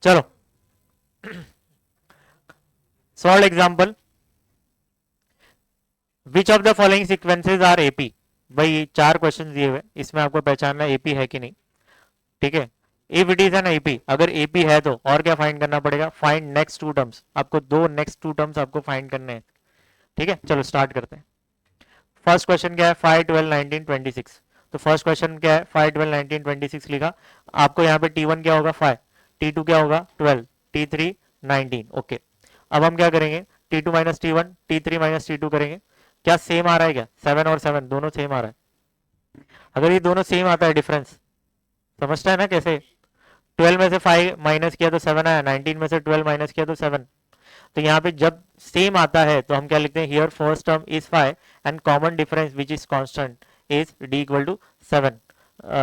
चलो solve example. Which of the following sequences are AP. भाई 4 question दिए हुए, इसमें आपको पहचानना एपी है कि नहीं। ठीक है, if it is an AP, अगर एपी है तो और क्या फाइंड करना पड़ेगा, फाइंड नेक्स्ट टू टर्म्स। आपको दो नेक्स्ट टू टर्म्स आपको फाइंड करने हैं। ठीक है, चलो स्टार्ट करते हैं। फर्स्ट क्वेश्चन क्या है, 5 12 19 26। तो फर्स्ट क्वेश्चन क्या है, 5 12 19 26 लिखा। आपको यहाँ पे T1 क्या होगा 5, T2 क्या होगा 12, T3 19। ओके, अब हम क्या करेंगे, T2 minus T1, T3 minus T2 करेंगे। क्या सेम आ रहा है, क्या 7 और 7 दोनों सेम आ रहा है। अगर ये दोनों सेम आता है, डिफरेंस समझता है ना कैसे। 12 में से 5 माइनस किया तो 7 आया, 19 में से 12 माइनस किया तो 7। तो यहाँ पे जब सेम आता है तो हम क्या लिखते हैं, here first term is 5 and common difference which is constant is d equal to 7।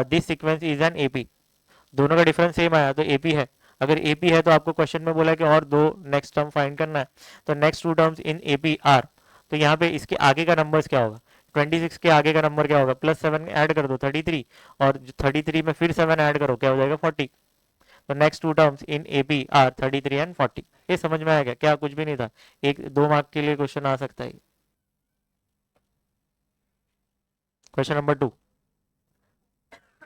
This sequence is an AP. दोनों का डिफरेंस सेम आया तो एपी है। अगर एपी है तो आपको क्वेश्चन में बोला कि और दो नेक्स्ट टर्म फाइंड करना है। तो next two terms in AP are, तो यहाँ पे इसके आगे का नंबर क्या होगा, 26 के आगे का नंबर क्या होगा, प्लस 7 ऐड कर दो 33, और 33 में फिर 7 ऐड करो क्या हो जाएगा 40। तो next two terms in AP are 33 and 40। ये समझ में आएगा क्या, कुछ भी नहीं था, एक 2 मार्क के लिए क्वेश्चन आ सकता है। क्वेश्चन नंबर 2,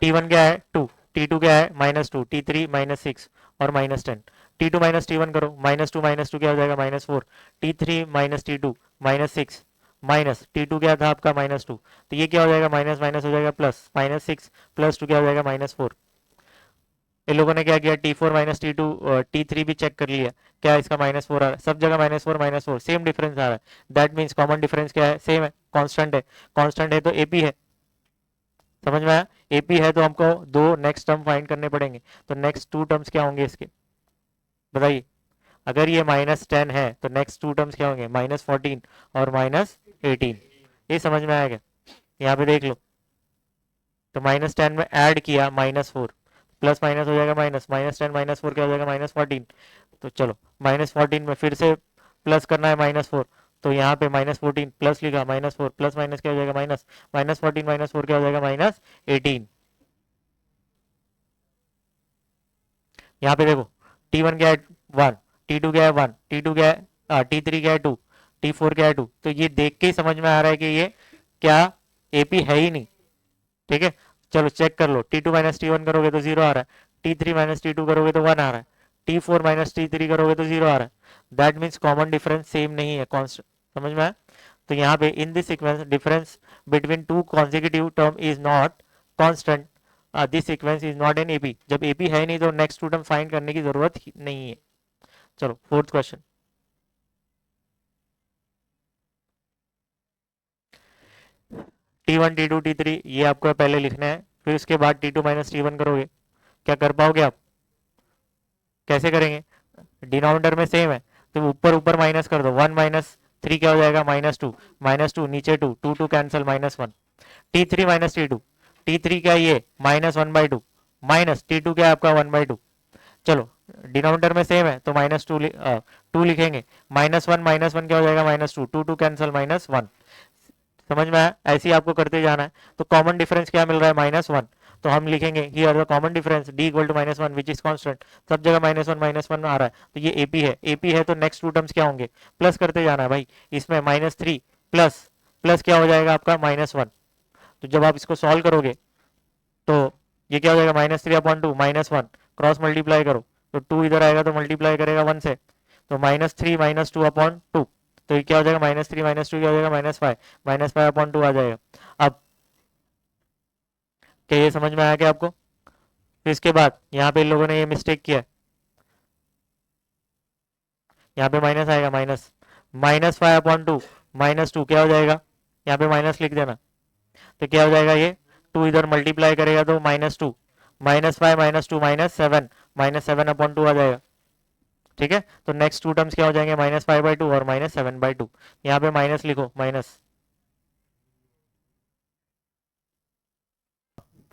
T1 क्या है 2, T2 क्या है -2, T3 -6 और -10। T2 माइनस T1 करो, -2 क्या हो जाएगा -4, T3 minus T2 -6 minus T2 क्या था आपका -2, तो ये क्या हो जाएगा माइनस माइनस हो जाएगा प्लस, -6 प्लस 2 क्या हो जाएगा -4। इन लोगों ने क्या किया, T4 माइनस T2 T3 भी चेक कर लिया, क्या इसका -4 आ रहा है, सब जगह -4 सेम डिफरेंस आ रहा है। दैट मीन्स कॉमन डिफरेंस क्या है, सेम है, कांस्टेंट है। कांस्टेंट है तो एपी है। समझ में आया, एपी है तो हमको दो नेक्स्ट टर्म फाइंड करने पड़ेंगे। तो नेक्स्ट टू टर्म्स क्या होंगे इसके, बताइए। अगर ये -10 है तो नेक्स्ट टू टर्म्स क्या होंगे, -14 और -18। ये समझ में आएगा, यहाँ पे देख लो। तो -10 में ऐड किया -4, प्लस माइनस हो जाएगा माइनस, -10 -4 क्या हो जाएगा -14। तो चलो -14 में फिर से प्लस करना है -4, तो यहाँ पे -14 प्लस लिखा, -4 प्लस माइनस क्या हो जाएगा माइनस, -14 -4 क्या हो जाएगा -18। यहाँ पे देखो, T1 क्या है 1, T2 क्या है 1, T2 क्या है T3 क्या है 2, T4 क्या है 2। तो ये देख के ही समझ में आ रहा है कि ये क्या एपी है ही नहीं। ठीक है, चलो चेक कर लो, T2 माइनस T1 करोगे तो 0 आ रहा है, T3 माइनस T2 करोगे तो 1 आ रहा है, T4 माइनस T3 करोगे तो 0 आ रहा है। That means common difference same नहीं है, कॉन्स्टेंट। समझ में आया। तो यहाँ पे in this sequence difference between two consecutive term is not constant, this sequence is not an AP. जब एपी है नहीं तो नेक्स्ट टू टर्म फाइंड करने की जरूरत ही नहीं है। चलो fourth question, T1 T2 T3 ये आपको पहले लिखना है, फिर उसके बाद T2 माइनस T1 करोगे। क्या कर पाओगे आप, कैसे करेंगे, डिनोमिनेटर में सेम है तो ऊपर ऊपर माइनस कर दो, 1 माइनस 3 क्या हो जाएगा -2 नीचे 2 2 2 cancel -1। T3 minus T2, T3 क्या ये -1/2 माइनस T2 क्या है आपका 1/2। चलो डिनोमिनेटर में सेम है तो -2 लिखेंगे, -1 क्या हो जाएगा -2 2 2 कैंसिल -1। समझ में आया, ऐसे ही आपको करते जाना है। तो कॉमन डिफरेंस क्या मिल रहा है -1, तो हम लिखेंगे here the common difference d equal to -1 which is constant. सब जगह -1 आ रहा है तो ये एपी है। एपी है तो नेक्स्ट टू टर्म्स क्या होंगे, प्लस करते जाना है भाई। इसमें -3 प्लस प्लस क्या हो जाएगा आपका -1। तो जब आप इसको सॉल्व करोगे तो ये क्या हो जाएगा -3/2 -1 क्रॉस मल्टीप्लाई करो तो 2 इधर आएगा तो मल्टीप्लाई करेगा 1 से, तो -3 -2/2। तो ये क्या हो जाएगा -3 -2 क्या हो जाएगा -5 -5/2 आ जाएगा। अब क्या ये समझ में आया क्या आपको। फिर इसके बाद यहाँ पे इन लोगों ने ये मिस्टेक किया है, यहाँ पे माइनस आएगा, -5/2 -2 क्या हो जाएगा, यहाँ पे माइनस लिख देना। तो क्या हो जाएगा ये 2 इधर मल्टीप्लाई करेगा तो -2 -5 -2 -7 -7/2 आ जाएगा। ठीक है, तो नेक्स्ट टू टर्म्स क्या हो जाएंगे -5/2 और -7/2। यहाँ पे माइनस लिखो माइनस।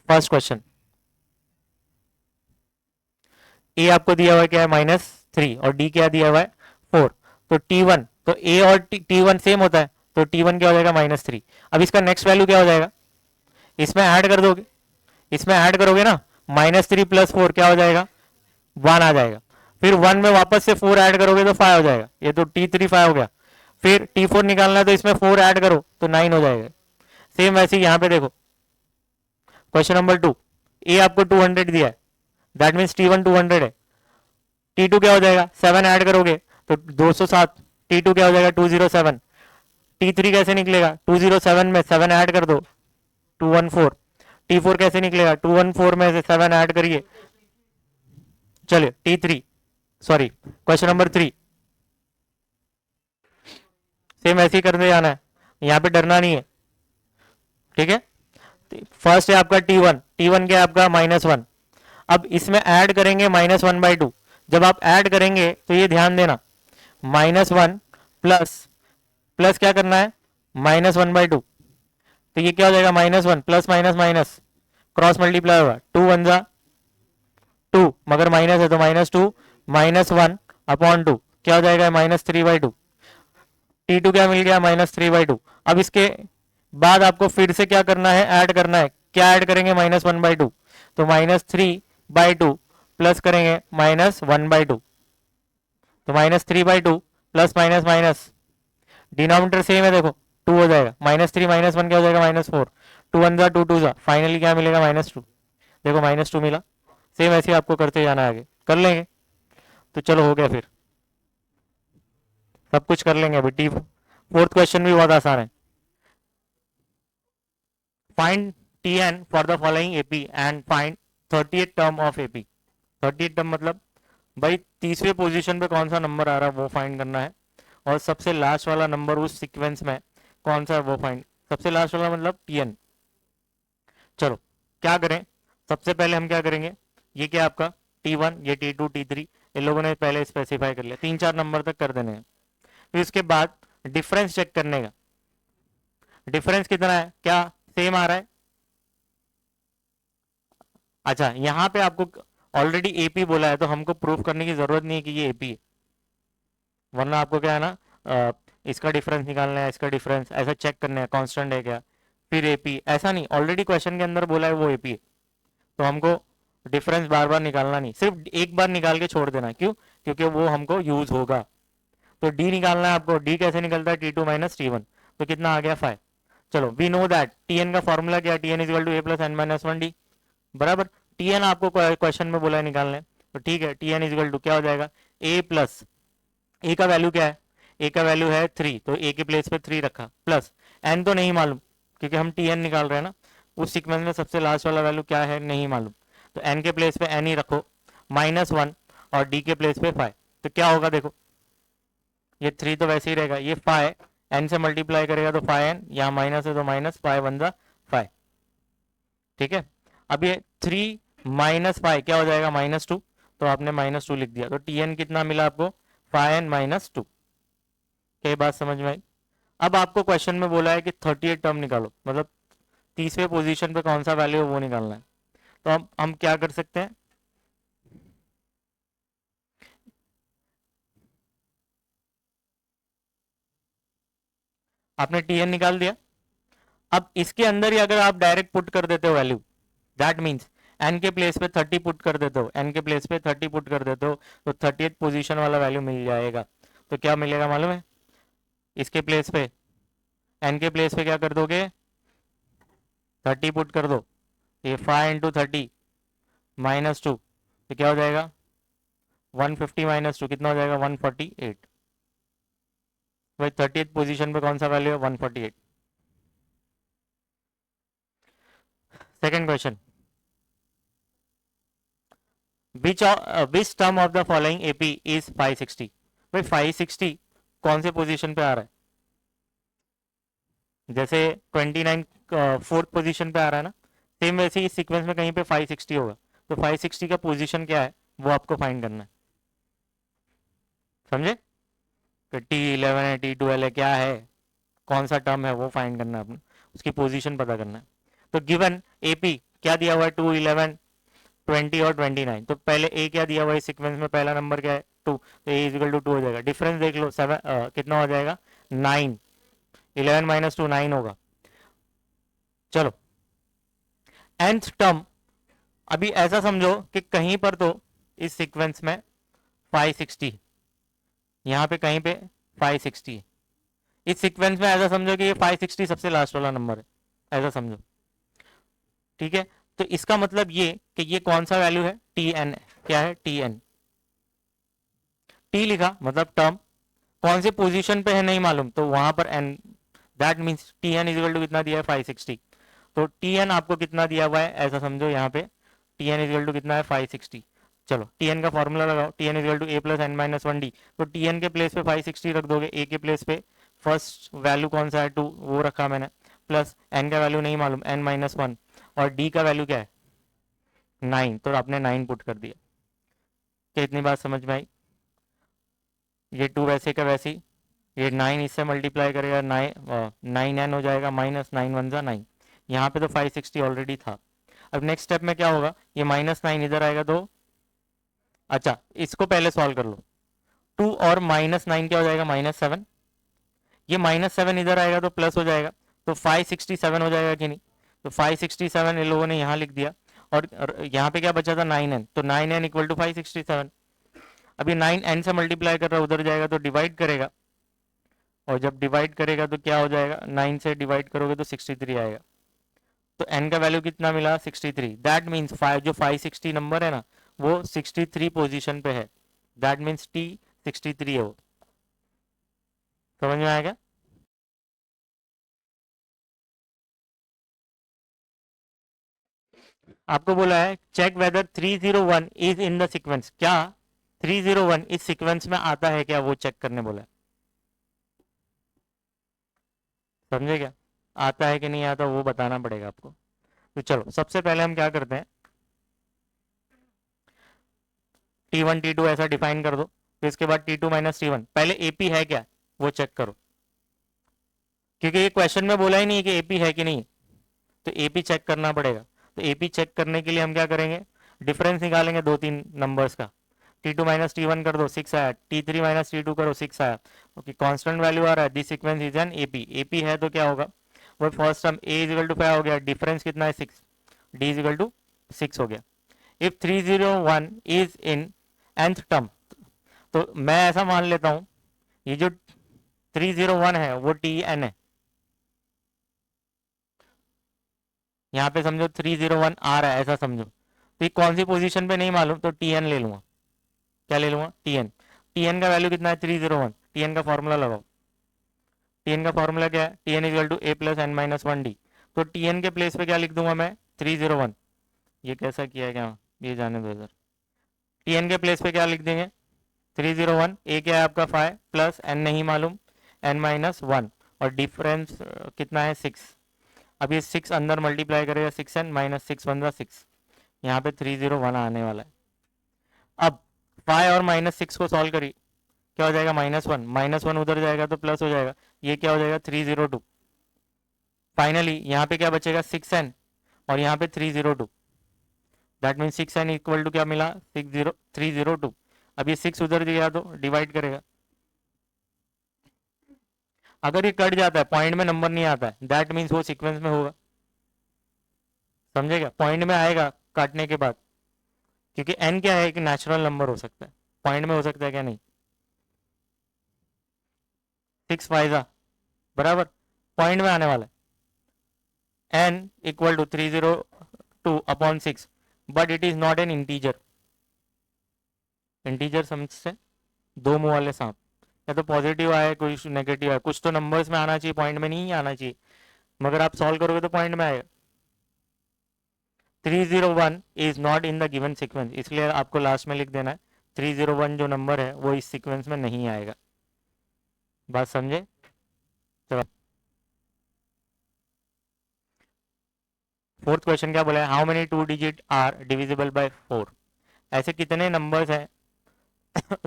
फर्स्ट क्वेश्चन, ए आपको दिया हुआ है क्या है -3 और डी क्या दिया हुआ है 4। तो T1 तो ए और T1 सेम होता है तो T1 क्या हो जाएगा -3। अब इसका नेक्स्ट वैल्यू क्या हो जाएगा, इसमें ऐड कर दोगे, इसमें ऐड करोगे ना, -3 + 4 क्या हो जाएगा 1 आ जाएगा। फिर 1 में वापस से 4 ऐड करोगे तो 5 हो जाएगा, ये तो T3 5 हो गया। फिर T4 निकालना है तो इसमें 4 ऐड करो तो 9 हो जाएगा। सेम वैसे ही यहाँ पे देखो क्वेश्चन नंबर 2, ए आपको 200 दिया है, दैट मीन्स T1 200 है। T2 क्या हो जाएगा, 7 ऐड करोगे तो 207, T2 क्या हो जाएगा 207। T3 कैसे निकलेगा, 207 में 7 ऐड कर दो 214। T4 कैसे निकलेगा, 214 में से 7 ऐड करिए, चलिए T3 sorry question number 3 same ऐसे ही करते जाना है, यहाँ पे डरना नहीं है, ठीक है। फर्स्ट है आपका T1, T1 क्या है आपका -1। अब इसमें ऐड करेंगे -1/2। जब आप ऐड करेंगे तो ये ध्यान देना, -1 प्लस प्लस क्या करना है -1/2, तो ये क्या हो जाएगा -1 plus minus minus cross multiply होगा, 2 1 जा 2, मगर माइनस है तो -2 -1 अपॉन 2 क्या हो जाएगा -3/2। T2 क्या मिल गया -3/2। अब इसके बाद आपको फिर से क्या करना है, ऐड करना है, क्या ऐड करेंगे -1/2, तो -3/2 प्लस करेंगे -1/2, तो -3/2 plus minus minus denominator same है देखो 2 हो जाएगा, -3 -1 क्या हो जाएगा -4, 2 1 जा 2 2 जा, फाइनली क्या मिलेगा -2, देखो -2 मिला। सेम ऐसे ही आपको करते जाना है, आगे कर लेंगे तो चलो हो गया, फिर सब कुछ कर लेंगे अभी। फोर्थ क्वेश्चन भी बहुत आसान है। Find Tn for the following AP and find 30th term of AP. 30th term मतलब भाई तीसरे पोजीशन पे कौन सा नंबर आ रहा है वो फाइंड करना है, और सबसे लास्ट वाला नंबर उस सीक्वेंस में कौन सा है वो फाइंड, सबसे लास्ट वाला मतलब Tn। चलो क्या करें, सबसे पहले हम क्या करेंगे, ये क्या आपका T1, ये T2 T3 इन लोगों ने पहले स्पेसिफाई कर लिया, 3 4 नंबर तक कर देने हैं। फिर उसके बाद डिफरेंस चेक करने का, डिफरेंस कितना है, क्या सेम आ रहा है। अच्छा यहाँ पे आपको ऑलरेडी एपी बोला है तो हमको प्रूफ करने की जरूरत नहीं है कि ये एपी है, वरना आपको क्या है ना, इसका डिफरेंस निकालना है, इसका डिफरेंस ऐसा चेक करना है कांस्टेंट है क्या, फिर एपी, ऐसा नहीं, ऑलरेडी क्वेश्चन के अंदर बोला है वो एपी है, तो हमको डिफरेंस बार बार निकालना नहीं, सिर्फ एक बार निकाल के छोड़ देना, क्यों, क्योंकि वो हमको यूज होगा। तो डी निकालना है आपको, डी कैसे निकलता है T2 - T1, तो कितना आ गया 5। चलो वी नो दैट Tn का फॉर्मूला क्या है, Tn equal to A plus N minus one D, बराबर। Tn आपको क्वेश्चन में बोला है निकालने, तो ठीक है Tn इक्वल टू क्या हो जाएगा, ए प्लस ए का वैल्यू क्या है, ए का वैल्यू है 3, तो ए के प्लेस पे 3 रखा, प्लस एन तो नहीं मालूम क्योंकि हम Tn निकाल रहे हैं ना, उस सीक्वेंस में सबसे लास्ट वाला वैल्यू क्या है नहीं मालूम, तो एन के प्लेस पे एन ही रखो, -1 और डी के प्लेस पे 5, तो क्या होगा देखो, ये 3 तो वैसे ही रहेगा, ये 5 एन से मल्टीप्लाई करेगा तो 5n, यहाँ माइनस है तो माइनस 5 1 जा 5, ठीक है। अब ये 3 -5 क्या हो जाएगा -2, तो आपने -2 लिख दिया, तो Tn कितना मिला आपको 5n -2। क्या ये बात समझ में आई। अब आपको क्वेश्चन में बोला है कि 38 टर्म निकालो, मतलब तीसरे पोजीशन पे कौन सा वैल्यू है वो निकालना है, तो हम क्या कर सकते हैं, आपने Tn निकाल दिया, अब इसके अंदर ही अगर आप डायरेक्ट पुट कर देते हो वैल्यू, दैट मीन्स एन के प्लेस पे 30 पुट कर देते हो, एन के प्लेस पे 30 पुट कर देते हो, तो 30th पोजीशन वाला वैल्यू मिल जाएगा। तो क्या मिलेगा मालूम है, इसके प्लेस पे एन के प्लेस पे क्या कर दोगे 30 पुट कर दो, ये 5 × 30 -2, तो क्या हो जाएगा 150 -2 कितना हो जाएगा 148। भाई 30th पोजीशन पे कौन सा वैल्यू है 148। Second question, which term of the following AP is 560। भाई 560 कौन से पोजीशन पे आ रहा है, जैसे 29 फोर्थ पोजीशन पे आ रहा है ना, सेम वैसे ही सीक्वेंस में कहीं पे 560 होगा, तो 560 का पोजीशन क्या है वो आपको फाइंड करना है, समझे, T11 है T12 है क्या है, कौन सा टर्म है वो फाइंड करना है अपना, उसकी पोजीशन पता करना है। तो गिवन एपी क्या दिया हुआ है 2 11 20 और 29, तो पहले ए क्या दिया हुआ है सीक्वेंस में, पहला नंबर क्या है 2, तो ए इज इक्वल टू 2 हो जाएगा, डिफरेंस देख लो 7 कितना हो जाएगा 9, 11 - 2 9 होगा। चलो nth टर्म, अभी ऐसा समझो कि कहीं पर तो इस सीक्वेंस में 560, यहाँ पे कहीं पे 560। इस सीक्वेंस में ऐसा समझो कि ये 560 सबसे लास्ट वाला नंबर है, ऐसा समझो, ठीक है। तो इसका मतलब ये कि ये कौन सा वैल्यू है, टी एन, क्या है टी एन, टी लिखा मतलब टर्म, कौन सी पोजीशन पे है नहीं मालूम, तो वहां पर N, that means T N equal to कितना दिया है 560। तो टी एन आपको कितना दिया हुआ है ऐसा समझो, यहाँ पे टी एन इजिकल टू कितना है 560। चलो टी एन का फॉर्मूला लगाओ, T N equal to A plus N minus one D. तो टी एन के प्लेस पे 560 रख दोगे, ए के प्लेस पे फर्स्ट वैल्यू कौन सा है 2 वो रखा मैंने, प्लस एन का वैल्यू नहीं मालूम एन माइनस वन, और डी का वैल्यू क्या है 9, तो आपने 9 पुट कर दिया। क्या इतनी बात समझ में आई? ये 2 वैसे का वैसी, ये 9 इससे मल्टीप्लाई करेगा 9 एन हो जाएगा, माइनस 9 वन जा 9। यहाँ पे तो 560 ऑलरेडी था। अब नेक्स्ट स्टेप में क्या होगा, ये -9 इधर आएगा तो, अच्छा इसको पहले सॉल्व कर लो, 2 और -9 क्या हो जाएगा -7, ये -7 इधर आएगा तो प्लस हो जाएगा, तो 567 हो जाएगा कि नहीं। तो 567 इन लोगों ने यहाँ लिख दिया, और यहाँ पे क्या बचा था 9n, तो 9n इक्वल टू 567। अभी 9n से मल्टीप्लाई कर रहा है, उधर जाएगा तो डिवाइड करेगा, और जब डिवाइड करेगा तो क्या हो जाएगा, 9 से डिवाइड करोगे तो 63 आएगा। तो n का वैल्यू कितना मिला 63, दैट मीन्स जो 560 नंबर है ना वो 63 पोजीशन पे है, दैट मीन्स t 63 है वो। समझ में आएगा? आपको बोला है check whether 301 is in the sequence, क्या 301 इस सीक्वेंस में आता है क्या, वो चेक करने बोला है। समझे क्या, आता है कि नहीं आता वो बताना पड़ेगा आपको। तो चलो सबसे पहले हम क्या करते हैं, T1 T2 ऐसा डिफाइन कर दो, तो इसके बाद T2 माइनस T1, पहले AP है क्या वो चेक करो, क्योंकि ये क्वेश्चन में बोला ही नहीं है कि AP है कि नहीं, तो AP चेक करना पड़ेगा। तो AP चेक करने के लिए हम क्या करेंगे, डिफरेंस निकालेंगे दो तीन नंबर्स का, T2 माइनस T1 कर दो 6 आया, T3 माइनस T2 करो 6 आया, ओके कांस्टेंट वैल्यू आ रहा है, this sequence is an AP, AP है तो क्या होगा, वो first term A equal to 5 हो गया, डिफरेंस कितना है 6, D इजिकल टू 6 हो गया। If 301 is in nth term, तो मैं ऐसा मान लेता हूं ये जो 301 है वो Tn है, यहाँ पे समझो 301 आ रहा है ऐसा समझो, तो ये कौन सी पोजीशन पे नहीं मालूम, तो Tn ले लूंगा, क्या ले लूंगा Tn, Tn का वैल्यू कितना है 301, Tn का फॉर्मूला लगाओ, Tn का फॉर्मूला क्या है, Tn equal to A plus N minus one D. तो Tn के प्लेस पे क्या लिख दूंगा मैं 301, ये कैसा किया है क्या, ये जाने दो इधर, Tn के प्लेस पे क्या लिख देंगे 301, ए क्या है आपका 5 प्लस एन नहीं मालूम एन माइनस वन, और डिफरेंस कितना है 6, अब ये 6 अंदर मल्टीप्लाई करेगा 6n माइनस 6 वन 6, यहाँ पे 301 आने वाला है। अब 5 और -6 को सॉल्व करिए, क्या हो जाएगा -1 उधर जाएगा तो प्लस हो जाएगा, ये क्या हो जाएगा 302। फाइनली यहाँ पे क्या बचेगा 6n, और यहाँ पे 302, that mean 6n equal to क्या मिला 302। अब ये 6 उधर गया तो डिवाइड करेगा, अगर ये कट जाता है पॉइंट में नंबर नहीं आता है दैट मीन्स वो सीक्वेंस में होगा, समझेगा, पॉइंट में आएगा काटने के बाद, क्योंकि n क्या है, एक नेचुरल नंबर हो सकता है, पॉइंट में हो सकता है क्या नहीं, 6 फाइजा बराबर पॉइंट में आने वाला है, n equal to 302 upon 6, but it is not an integer, integer समझते दो मुंह वाले सांप, या तो पॉजिटिव आए कुछ नेगेटिव आए, कुछ तो नंबर्स में आना चाहिए, पॉइंट में नहीं आना चाहिए, मगर आप सॉल्व करोगे तो पॉइंट में आएगा। 301 is not in the given sequence, इसलिए आपको लास्ट में लिख देना है 301 जो नंबर है वो इस सीक्वेंस में नहीं आएगा, बात समझे। चलो फोर्थ क्वेश्चन क्या बोला है, how many 2 digit are divisible by 4, ऐसे कितने नंबर्स हैं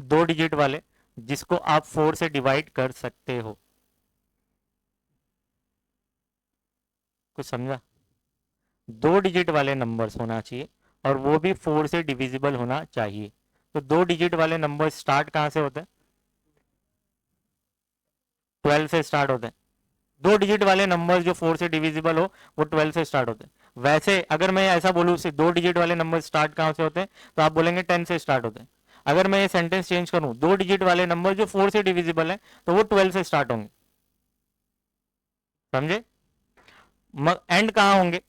2 डिजिट वाले जिसको आप 4 से डिवाइड कर सकते हो, कुछ समझा, 2 डिजिट वाले नंबर्स होना चाहिए और वो भी 4 से डिविजिबल होना चाहिए। तो 2 डिजिट वाले नंबर स्टार्ट कहां से होते हैं, 12 से स्टार्ट होते हैं, 2 डिजिट वाले नंबर जो 4 से डिविजिबल हो वो 12 से स्टार्ट होते हैं। वैसे अगर मैं ऐसा बोलूं से 2 डिजिट वाले नंबर स्टार्ट कहां से होते हैं, तो आप बोलेंगे 10 से स्टार्ट होते हैं। अगर मैं ये सेंटेंस चेंज करूं, 2 डिजिट वाले नंबर जो 4 से डिविजिबल है तो वो 12 से स्टार्ट होंगे, समझे? एंड कहां होंगे?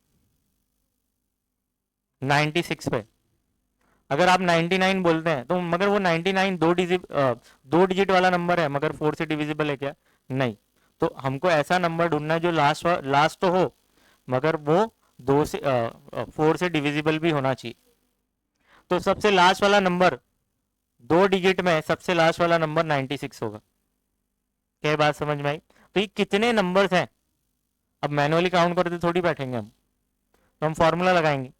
96 पे। अगर आप 99 बोलते हैं तो मगर वो 99 2 डिजिट वाला नंबर है, मगर 4 से डिविजिबल है क्या? नहीं। तो हमको ऐसा नंबर ढूंढना है जो लास्ट तो हो, मगर वो 4 से डिविजिबल भी होना चाहिए। तो सबसे लास्ट वाला नंबर, 2 डिजिट में सबसे लास्ट वाला नंबर 96 होगा। क्या बात समझ में आई? तो ये कितने नंबर्स हैं? अब मैनुअली काउंट करते थोड़ी बैठेंगे हम, तो हम फॉर्मूला लगाएंगे।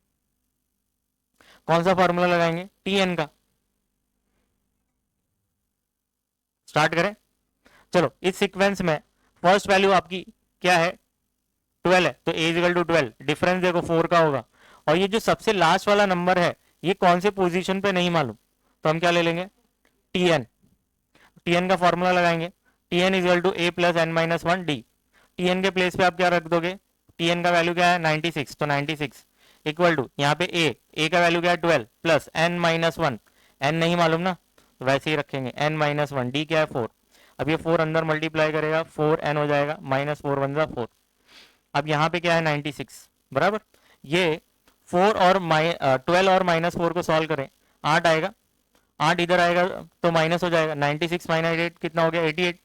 कौन सा फॉर्मूला लगाएंगे? टीएन का। स्टार्ट करें? चलो, इस सीक्वेंस में फर्स्ट वैल्यू आपकी क्या है? 12 है, तो ए इजिकल टू 12, डिफरेंस देखो 4 का होगा। और ये जो सबसे लास्ट वाला नंबर है, ये कौन से पोजीशन पे नहीं मालूम, तो हम क्या ले लेंगे? टीएन। टीएन का फॉर्मूला लगाएंगे, TN is equal to A plus N minus one D. TN के प्लेस पे आप क्या रख दोगे? टीएन का वैल्यू क्या है? 96, तो 96 इक्वल टू यहाँ पे ए का वैल्यू क्या है? 12 plus N minus one, N नहीं मालूम ना, तो वैसे ही रखेंगे एन माइनस वन, डी क्या है? 4। अब ये 4 अंदर मल्टीप्लाई करेगा, 4n हो जाएगा, माइनस 4 वन 4। अब यहाँ पे क्या है? 96 बराबर। ये 12 और -4 को सॉल्व करें, 8 आएगा, 8 इधर आएगा तो माइनस हो जाएगा, 96 माइनस 8 कितना हो गया? 88।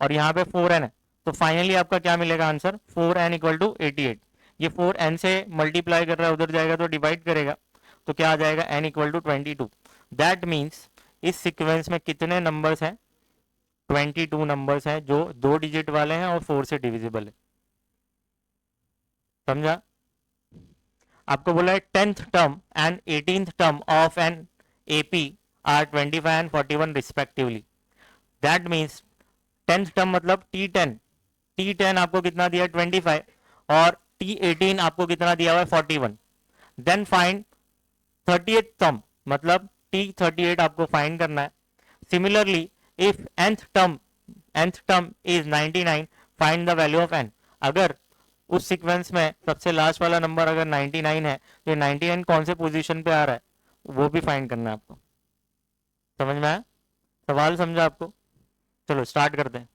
और यहाँ पे 4n है, तो फाइनली आपका क्या मिलेगा आंसर? 4n equal to 88। ये 4n से मल्टीप्लाई कर रहा है, उधर जाएगा तो डिवाइड करेगा, तो क्या आ जाएगा? n equal to 22। That means इस सीक्वेंस में कितने नंबर्स हैं? 22 नंबर्स हैं जो 2 डिजिट वाले हैं और 4 से डिविजिबल है। समझा? आपको बोला है 10th term and 18th term of an AP are 25 and 41 respectively. That means 10th term मतलब T10, T10 आपको कितना दिया है? 25, और T18 आपको कितना दिया हुआ है? 41। देन फाइंड 30th टर्म, मतलब T38 आपको फाइंड करना है। Similarly if nth term is 99, find the value of n। अगर उस सीक्वेंस में सबसे लास्ट वाला नंबर अगर 99 है, तो 99 कौन से पोजीशन पे आ रहा है वो भी फाइंड करना है आपको। समझ में आया? सवाल समझा आपको? चलो स्टार्ट करते हैं।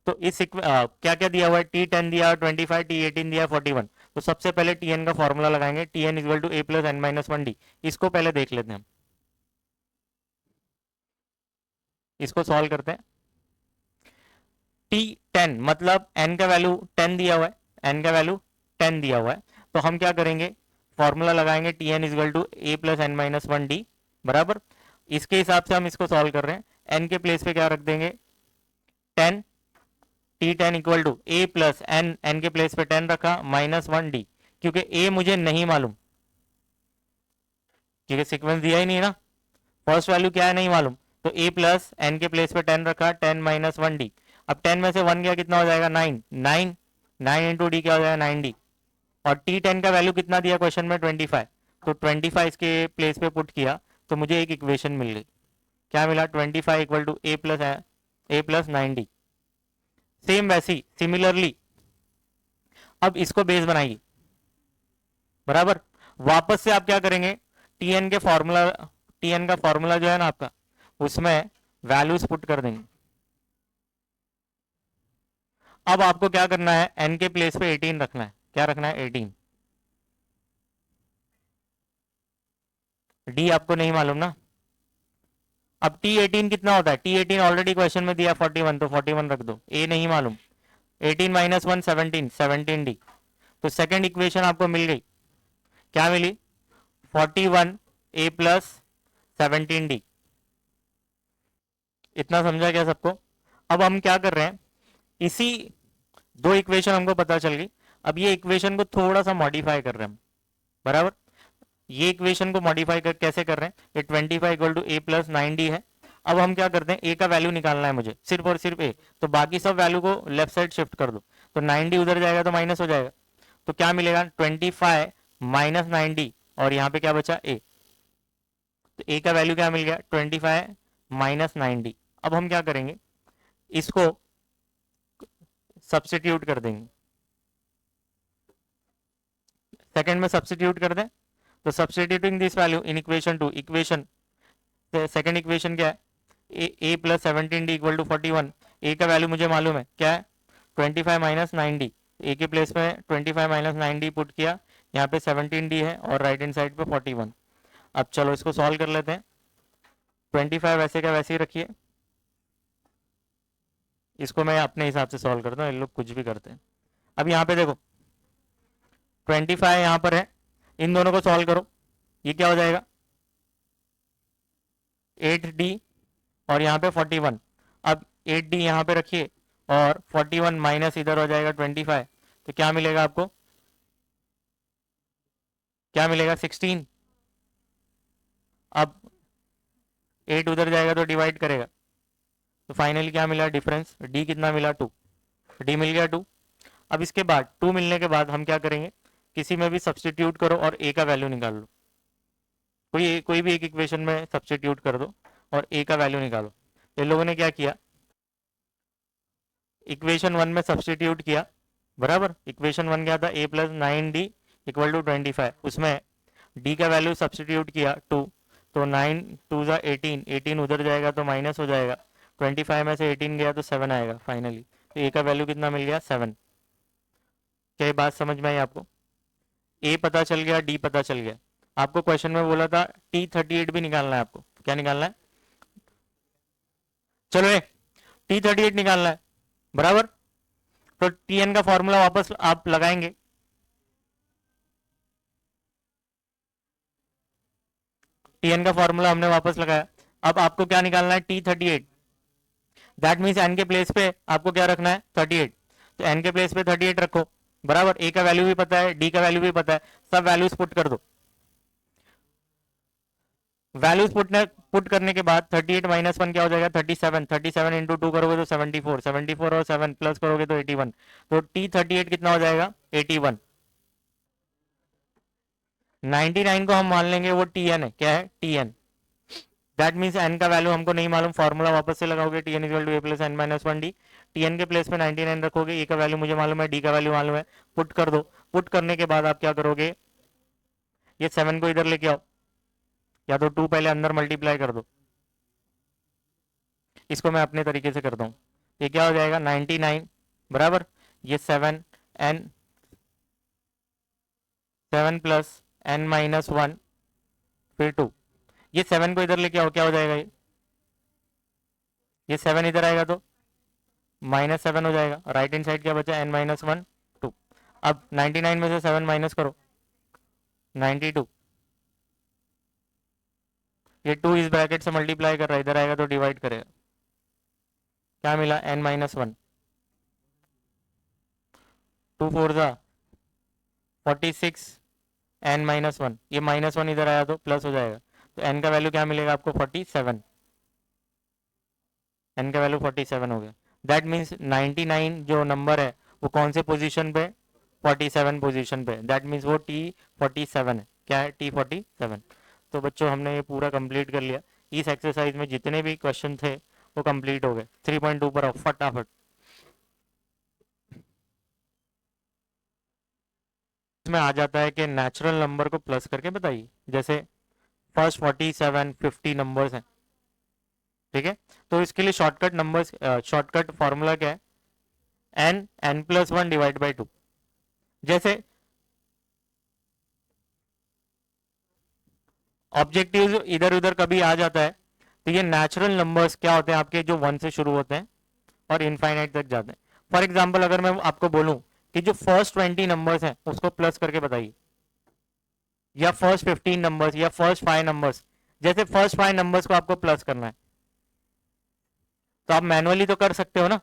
तो इस क्या क्या दिया हुआ है? T10 दिया, 25, T18 दिया, 41। तो सबसे पहले Tn का फॉर्मूला लगाएंगे, Tn equal to A plus N minus one D. इसको पहले देख लेते हैं हम, इसको सॉल्व करते हैं। T10 मतलब n का वैल्यू 10 दिया हुआ है, n का वैल्यू 10 दिया हुआ है, तो हम क्या करेंगे? फॉर्मूला लगाएंगे Tn equal to A plus N minus one D बराबर। इसके हिसाब से हम इसको सॉल्व कर रहे हैं। n के प्लेस पे क्या रख देंगे? 10। T10 equal to A plus N, N के प्लेस पे 10 रखा, माइनस वन डी, क्योंकि a मुझे नहीं मालूम, क्योंकि सीक्वेंस दिया ही नहीं ना, फर्स्ट वैल्यू क्या है नहीं मालूम, तो a प्लस एन के प्लेस पे 10 रखा, 10 माइनस वन डी। अब 10 में से 1 गया, कितना हो जाएगा? 9, 9, 9 इंटू डी क्या हो जाएगा? 9d। और T10 का वैल्यू कितना दिया क्वेश्चन में? 25, तो 25 इसके प्लेस पे पुट किया, तो मुझे एक इक्वेशन मिल गई। क्या मिला? 25 equal to A plus 9d। Same वैसी सिमिलरली अब इसको बेस बनाइए बराबर। वापस से आप क्या करेंगे? टीएन के फॉर्मूला, टीएन का फॉर्मूला जो है ना आपका, उसमें वैल्यूज पुट कर देंगे। अब आपको क्या करना है? एन के प्लेस पे 18 रखना है। क्या रखना है? 18। डी आपको नहीं मालूम ना। अब T18 कितना होता है? T18 ऑलरेडी क्वेश्चन में दिया 41, तो 41 रख दो। ए नहीं मालूम, 18 माइनस वन 17, 17d। तो सेकेंड इक्वेशन आपको मिल गई, क्या मिली? 41 ए प्लस 17d। इतना समझा क्या सबको? अब हम क्या कर रहे हैं? इसी दो इक्वेशन हमको पता चल गई, अब ये इक्वेशन को थोड़ा सा मॉडिफाई कर रहे हैं हम बराबर। ये इक्वेशन को मॉडिफाई कर कैसे कर रहे हैं? ये 25 equal to A plus 9d है। अब हम क्या करते हैं? ए का वैल्यू निकालना है मुझे, सिर्फ और सिर्फ ए, तो बाकी सब वैल्यू को लेफ्ट साइड शिफ्ट कर दो, तो 9d उधर जाएगा तो माइनस हो जाएगा, तो क्या मिलेगा? 25 माइनस 9d, और यहाँ पे क्या बचा? ए। तो ए का वैल्यू क्या मिल गया? 25 माइनस 9d। अब हम क्या करेंगे? इसको सब्सटीट्यूट कर देंगे, सेकंड में सब्सटीट्यूट कर दें, तो substituting this value in equation two, equation second equation क्या है, ए प्लस 17d इक्वल टू 41। ए का वैल्यू मुझे मालूम है क्या है, 25 माइनस 9d। ए के प्लेस में 25 माइनस 9d पुट किया, यहाँ पे 17d है और राइट हैंड साइड पे 41। अब चलो इसको सॉल्व कर लेते हैं। 25 वैसे का वैसे ही रखिए, इसको मैं अपने हिसाब से सॉल्व करता हूँ, इन लोग कुछ भी करते हैं। अब यहाँ पे देखो 25 यहाँ पर है, इन दोनों को सॉल्व करो, ये क्या हो जाएगा 8d और यहाँ पे 41। अब 8d यहाँ पे रखिए और 41 माइनस इधर हो जाएगा 25, तो क्या मिलेगा आपको, क्या मिलेगा 16। अब 8 उधर जाएगा तो डिवाइड करेगा, तो फाइनली क्या मिला डिफरेंस, d कितना मिला 2, d मिल गया 2। अब इसके बाद 2 मिलने के बाद हम क्या करेंगे, किसी में भी सब्सटीट्यूट करो और a का वैल्यू निकाल लो, कोई भी एक इक्वेशन में सब्सटीट्यूट कर दो और a का वैल्यू निकालो। तो इन लोगों ने क्या किया, इक्वेशन 1 में सब्सटीट्यूट किया, बराबर। इक्वेशन 1 क्या था, a plus 9d equal to 25, उसमें d का वैल्यू सब्सटीट्यूट किया 2, तो 9 2 जा 18, 18 उधर जाएगा तो माइनस हो जाएगा, 25 में से 18 गया तो 7 आएगा फाइनली। तो a का वैल्यू कितना मिल गया 7। क्या ये बात समझ में आई आपको, a पता चल गया, d पता चल गया। आपको क्वेश्चन में बोला था T38 भी निकालना है, आपको क्या निकालना है, चलो ये T38 निकालना है, बराबर। तो Tn का फॉर्मूला वापस आप लगाएंगे, Tn का फॉर्मूला हमने वापस लगाया। अब आपको क्या निकालना है T38, दैट मीन्स n के प्लेस पे आपको क्या रखना है 38, तो n के प्लेस पे 38 रखो, बराबर। a का वैल्यू भी पता है, d का वैल्यू भी पता है, सब वैल्यूज पुट कर दो। वैल्यूज पुट करने के बाद 38 माइनस 1 क्या हो जाएगा 37, 37 इंटू 2 करोगे तो 74, 74 और 7 प्लस करोगे तो 81, तो T38 कितना हो जाएगा 81। 99 को हम मान लेंगे वो Tn है, क्या है Tn। दैट मीन्स n का वैल्यू हमको नहीं मालूम, फॉर्मूला वापस से लगाओगे Tn equal to a plus n minus 1d। Tn के प्लेस में 99 रखोगे, a का वैल्यू मुझे मालूम है, d का वैल्यू मालूम है, पुट कर दो। पुट करने के बाद आप क्या करोगे, ये 7 को इधर लेके आओ, या तो 2 पहले अंदर मल्टीप्लाई कर दो, इसको मैं अपने तरीके से करता हूँ। ये क्या हो जाएगा 99 बराबर, ये 7 n 7 प्लस n माइनस 1 फिर 2, ये 7 को इधर लेके आओ, क्या हो जाएगा ये 7 इधर आएगा तो -7 हो जाएगा, राइट हैंड साइड क्या बचा n माइनस 1 2। अब 99 में से 7 माइनस करो 92, ये 2 इस ब्रैकेट से मल्टीप्लाई कर रहा है, इधर आएगा तो डिवाइड करेगा, क्या मिला n माइनस 1, 2 4 जा 46 n माइनस 1, ये -1 इधर आया तो प्लस हो जाएगा, तो n का वैल्यू क्या मिलेगा आपको 47, n का वैल्यू 47 हो गया। दैट मीन्स 99 जो नंबर है वो कौन से पोजीशन पे, 47 पोजीशन पे, दैट मीन्स वो T47 है, क्या है T47। तो बच्चों हमने ये पूरा कंप्लीट कर लिया, इस एक्सरसाइज में जितने भी क्वेश्चन थे वो कंप्लीट हो गए। 3.2 पर आओ फटाफट। इसमें आ जाता है कि नेचुरल नंबर को प्लस करके बताइए, जैसे फर्स्ट 47 50 नंबर्स हैं, ठीक है। तो इसके लिए शॉर्टकट नंबर्स, शॉर्टकट फॉर्मूला क्या है, n प्लस 1 डिवाइड बाई 2। जैसे ऑब्जेक्टिव इधर उधर कभी आ जाता है, तो ये नेचुरल नंबर्स क्या होते हैं आपके, जो 1 से शुरू होते हैं और इनफाइनाइट तक जाते हैं। फॉर एग्जाम्पल अगर मैं आपको बोलूं कि जो फर्स्ट 20 नंबर्स हैं उसको प्लस करके बताइए, या फर्स्ट 15 नंबर्स या फर्स्ट 5 नंबर्स, जैसे फर्स्ट 5 नंबर्स को आपको प्लस करना है तो आप मैनुअली तो कर सकते हो ना।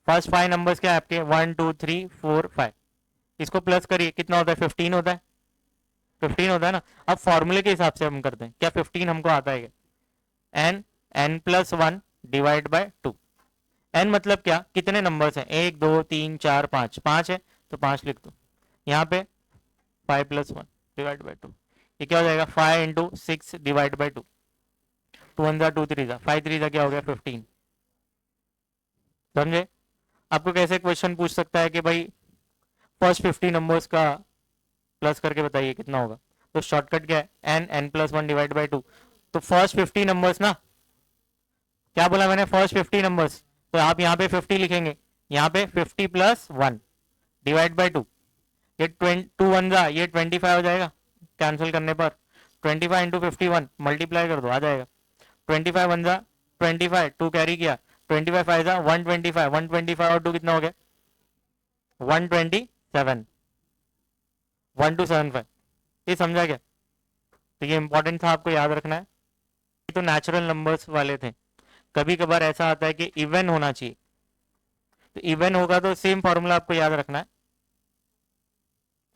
फर्स्ट 5 नंबर्स क्या है आपके 1 2 3 4 5, इसको प्लस करिए कितना होता है 15 होता है, 15 होता है ना। अब फॉर्मूले के हिसाब से हम करते हैं, क्या 15 हमको आता है, n plus 1 divide by 2। n मतलब क्या, कितने नंबर्स हैं, 1 2 3 4 5, 5 है तो 5 लिख दो, यहाँ पे 5 प्लस 1 डिवाइड बाई 2, ये क्या हो जाएगा 5 इंटू 6 डिवाइड बाई 2, 2 1 जा 2 3 जा 5 3 जा क्या हो गया 15। समझे। आपको कैसे क्वेश्चन पूछ सकता है कि भाई फर्स्ट 50 नंबर्स का प्लस करके बताइए कितना होगा, तो शॉर्टकट क्या है n प्लस 1 डिवाइड बाई 2। तो फर्स्ट 50 नंबर्स ना, क्या बोला मैंने, फर्स्ट 50 नंबर्स, तो आप यहाँ पे 50 लिखेंगे, यहाँ पे 50 प्लस 1 डिवाइड बाई 2, ये 2 वन जा, ये 25 हो जाएगा कैंसिल करने पर, 25 इंटू 51 मल्टीप्लाई कर दो, आ जाएगा 25 वन जा 25, 2 कैरी किया, 25 फाइव जा 125, 125 और 2 कितना हो गया 127, 1275, ये समझा क्या। तो ये इंपॉर्टेंट था, आपको याद रखना है। ये तो नेचुरल नंबर्स वाले थे, कभी कभार ऐसा आता है कि इवन होना चाहिए, तो इवन होगा तो सेम फॉर्मूला आपको याद रखना है,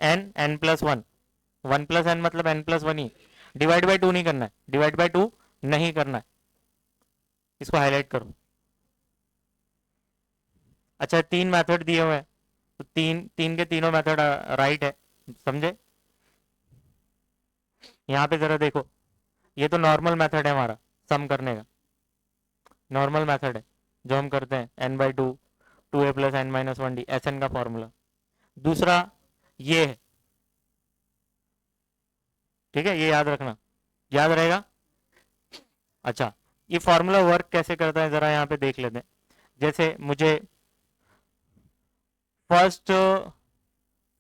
N N plus one, one plus N मतलब एन प्लस वन ही, डिवाइड बाई टू नहीं करना है, डिवाइड बाई टू नहीं करना है, इसको हाईलाइट करो। अच्छा, 3 मेथड दिए हुए हैं, तो तीन के तीनों मेथड राइट है, समझे। यहाँ पे जरा देखो, ये तो नॉर्मल मेथड है हमारा सम करने का, नॉर्मल मेथड है जो हम करते हैं, N by two, 2a plus N minus one D, S N का फॉर्मूला। दूसरा ये है, ठीक है, ये याद रखना, याद रहेगा। अच्छा, ये फॉर्मूला वर्क कैसे करता है जरा यहाँ पे देख लेते हैं। जैसे मुझे फर्स्ट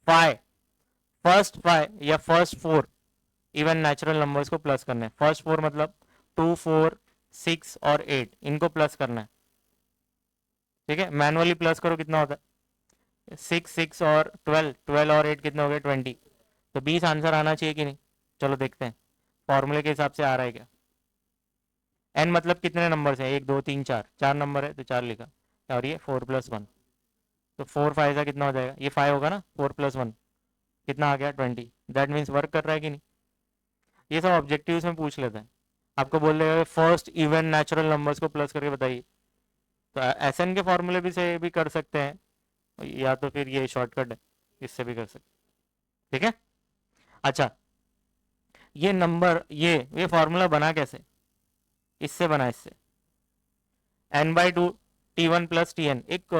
फाइव या फर्स्ट 4 इवन नेचुरल नंबर्स को प्लस करना है, फर्स्ट 4 मतलब 2, 4, 6 और 8, इनको प्लस करना है, ठीक है, मैनुअली प्लस करो, कितना होता है 6, 6 और 12, 12 और 8 कितने हो गए 20, तो 20 आंसर आना चाहिए कि नहीं। चलो देखते हैं फॉर्मूले के हिसाब से आ रहा है क्या। एन मतलब कितने नंबर है, 1 2 3 4, 4 नंबर है तो 4 लिखा, और ये 4 प्लस 1, तो 4 5 का कितना हो जाएगा, ये 5 होगा ना, 4 प्लस 1 कितना आ गया 20, दैट मीन्स वर्क कर रहा है कि नहीं। ये सब ऑब्जेक्टिव्स में पूछ लेते हैं, आपको बोल देगा फर्स्ट इवन नेचुरल नंबर्स को प्लस करके बताइए, तो एस एन के फॉर्मूले भी से भी कर सकते हैं, या तो फिर ये शॉर्टकट है, इससे भी कर सकते, ठीक है। अच्छा, ये नंबर ये फॉर्मूला बना कैसे, इससे बना, इससे N by two T one plus T N, एक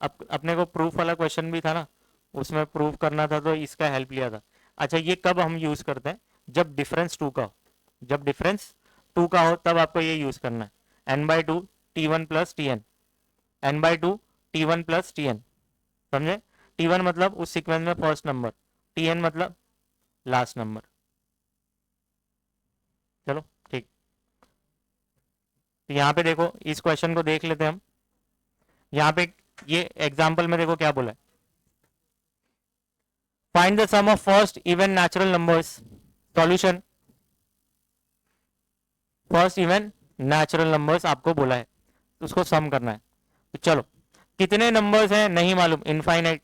अपने को प्रूफ वाला क्वेश्चन भी था ना, उसमें प्रूफ करना था तो इसका हेल्प लिया था। अच्छा, ये कब हम यूज करते हैं, जब डिफरेंस 2 का हो, जब डिफरेंस 2 का हो तब आपको ये यूज करना है, N by two T one plus T N, N by two T one plus T N, समझे। टी वन मतलब उस सीक्वेंस में फर्स्ट नंबर, टी एन मतलब लास्ट नंबर, चलो ठीक। तो यहाँ पे देखो, इस क्वेश्चन को देख लेते हैं हम, यहाँ पे ये एग्जाम्पल में देखो क्या बोला है, find the sum of first even natural numbers, solution, first even natural numbers आपको बोला है, तो उसको सम करना है। तो चलो, कितने नंबर्स हैं नहीं मालूम, इनफाइनाइट,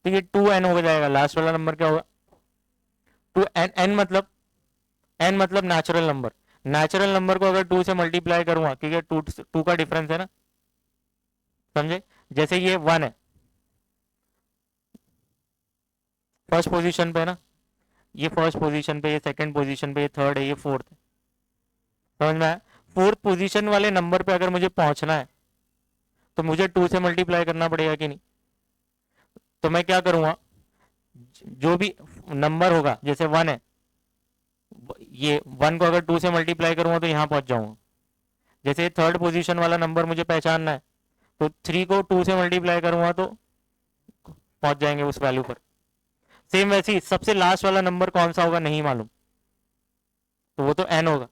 तो ये 2n हो जाएगा, लास्ट वाला नंबर क्या होगा 2n, n मतलब नेचुरल नंबर, नेचुरल नंबर को अगर 2 से मल्टीप्लाई करूंगा, क्योंकि 2 का डिफरेंस है ना, समझे। जैसे ये 1 है फर्स्ट पोजीशन पे ना, ये फर्स्ट पोजीशन पे, ये सेकंड पोजीशन पे, ये थर्ड है, ये फोर्थ है, समझ में आया। फोर्थ पोजीशन वाले नंबर पे अगर मुझे पहुंचना है तो मुझे 2 से मल्टीप्लाई करना पड़ेगा कि नहीं। तो मैं क्या करूंगा, जो भी नंबर होगा, जैसे 1 है, ये 1 को अगर 2 से मल्टीप्लाई करूंगा तो यहां पहुंच जाऊंगा। जैसे थर्ड पोजीशन वाला नंबर मुझे पहचानना है, तो 3 को 2 से मल्टीप्लाई करूंगा तो पहुंच जाएंगे उस वैल्यू पर। सेम वैसे ही सबसे लास्ट वाला नंबर कौन सा होगा नहीं मालूम, तो वो तो n होगा,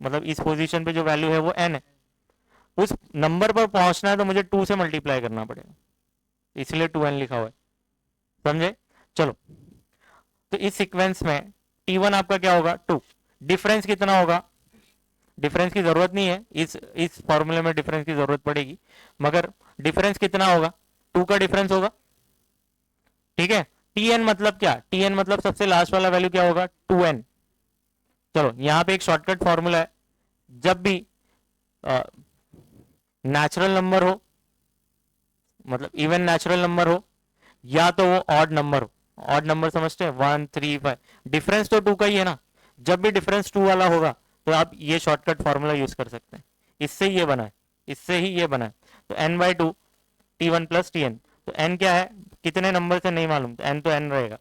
मतलब इस पोजीशन पे जो वैल्यू है वो n है, उस नंबर पर पहुंचना है तो मुझे 2 से मल्टीप्लाई करना पड़ेगा, इसलिए 2n लिखा हुआ है, समझे। चलो, तो इस सीक्वेंस में T1 आपका क्या होगा 2, डिफरेंस कितना होगा, डिफरेंस की जरूरत नहीं है, इस फॉर्मूले में डिफरेंस की जरूरत पड़ेगी, मगर डिफरेंस कितना होगा 2 का डिफरेंस होगा, ठीक है। Tn मतलब क्या, Tn मतलब सबसे लास्ट वाला वैल्यू क्या होगा 2n। चलो, यहां पे एक शॉर्टकट फॉर्मूला है, जब भी नेचुरल नंबर हो, मतलब इवन नेचुरल नंबर हो, या तो वो ऑड नंबर हो, ऑड नंबर समझते हैं 1 3 5, डिफरेंस तो 2 का ही है ना, जब भी डिफरेंस 2 वाला होगा तो आप ये शॉर्टकट फॉर्मूला यूज कर सकते हैं, इससे ये बना है, इससे ही ये बना है। तो n by two T one plus T N, तो n क्या है, कितने नंबर से नहीं मालूम, तो n तो n रहेगा,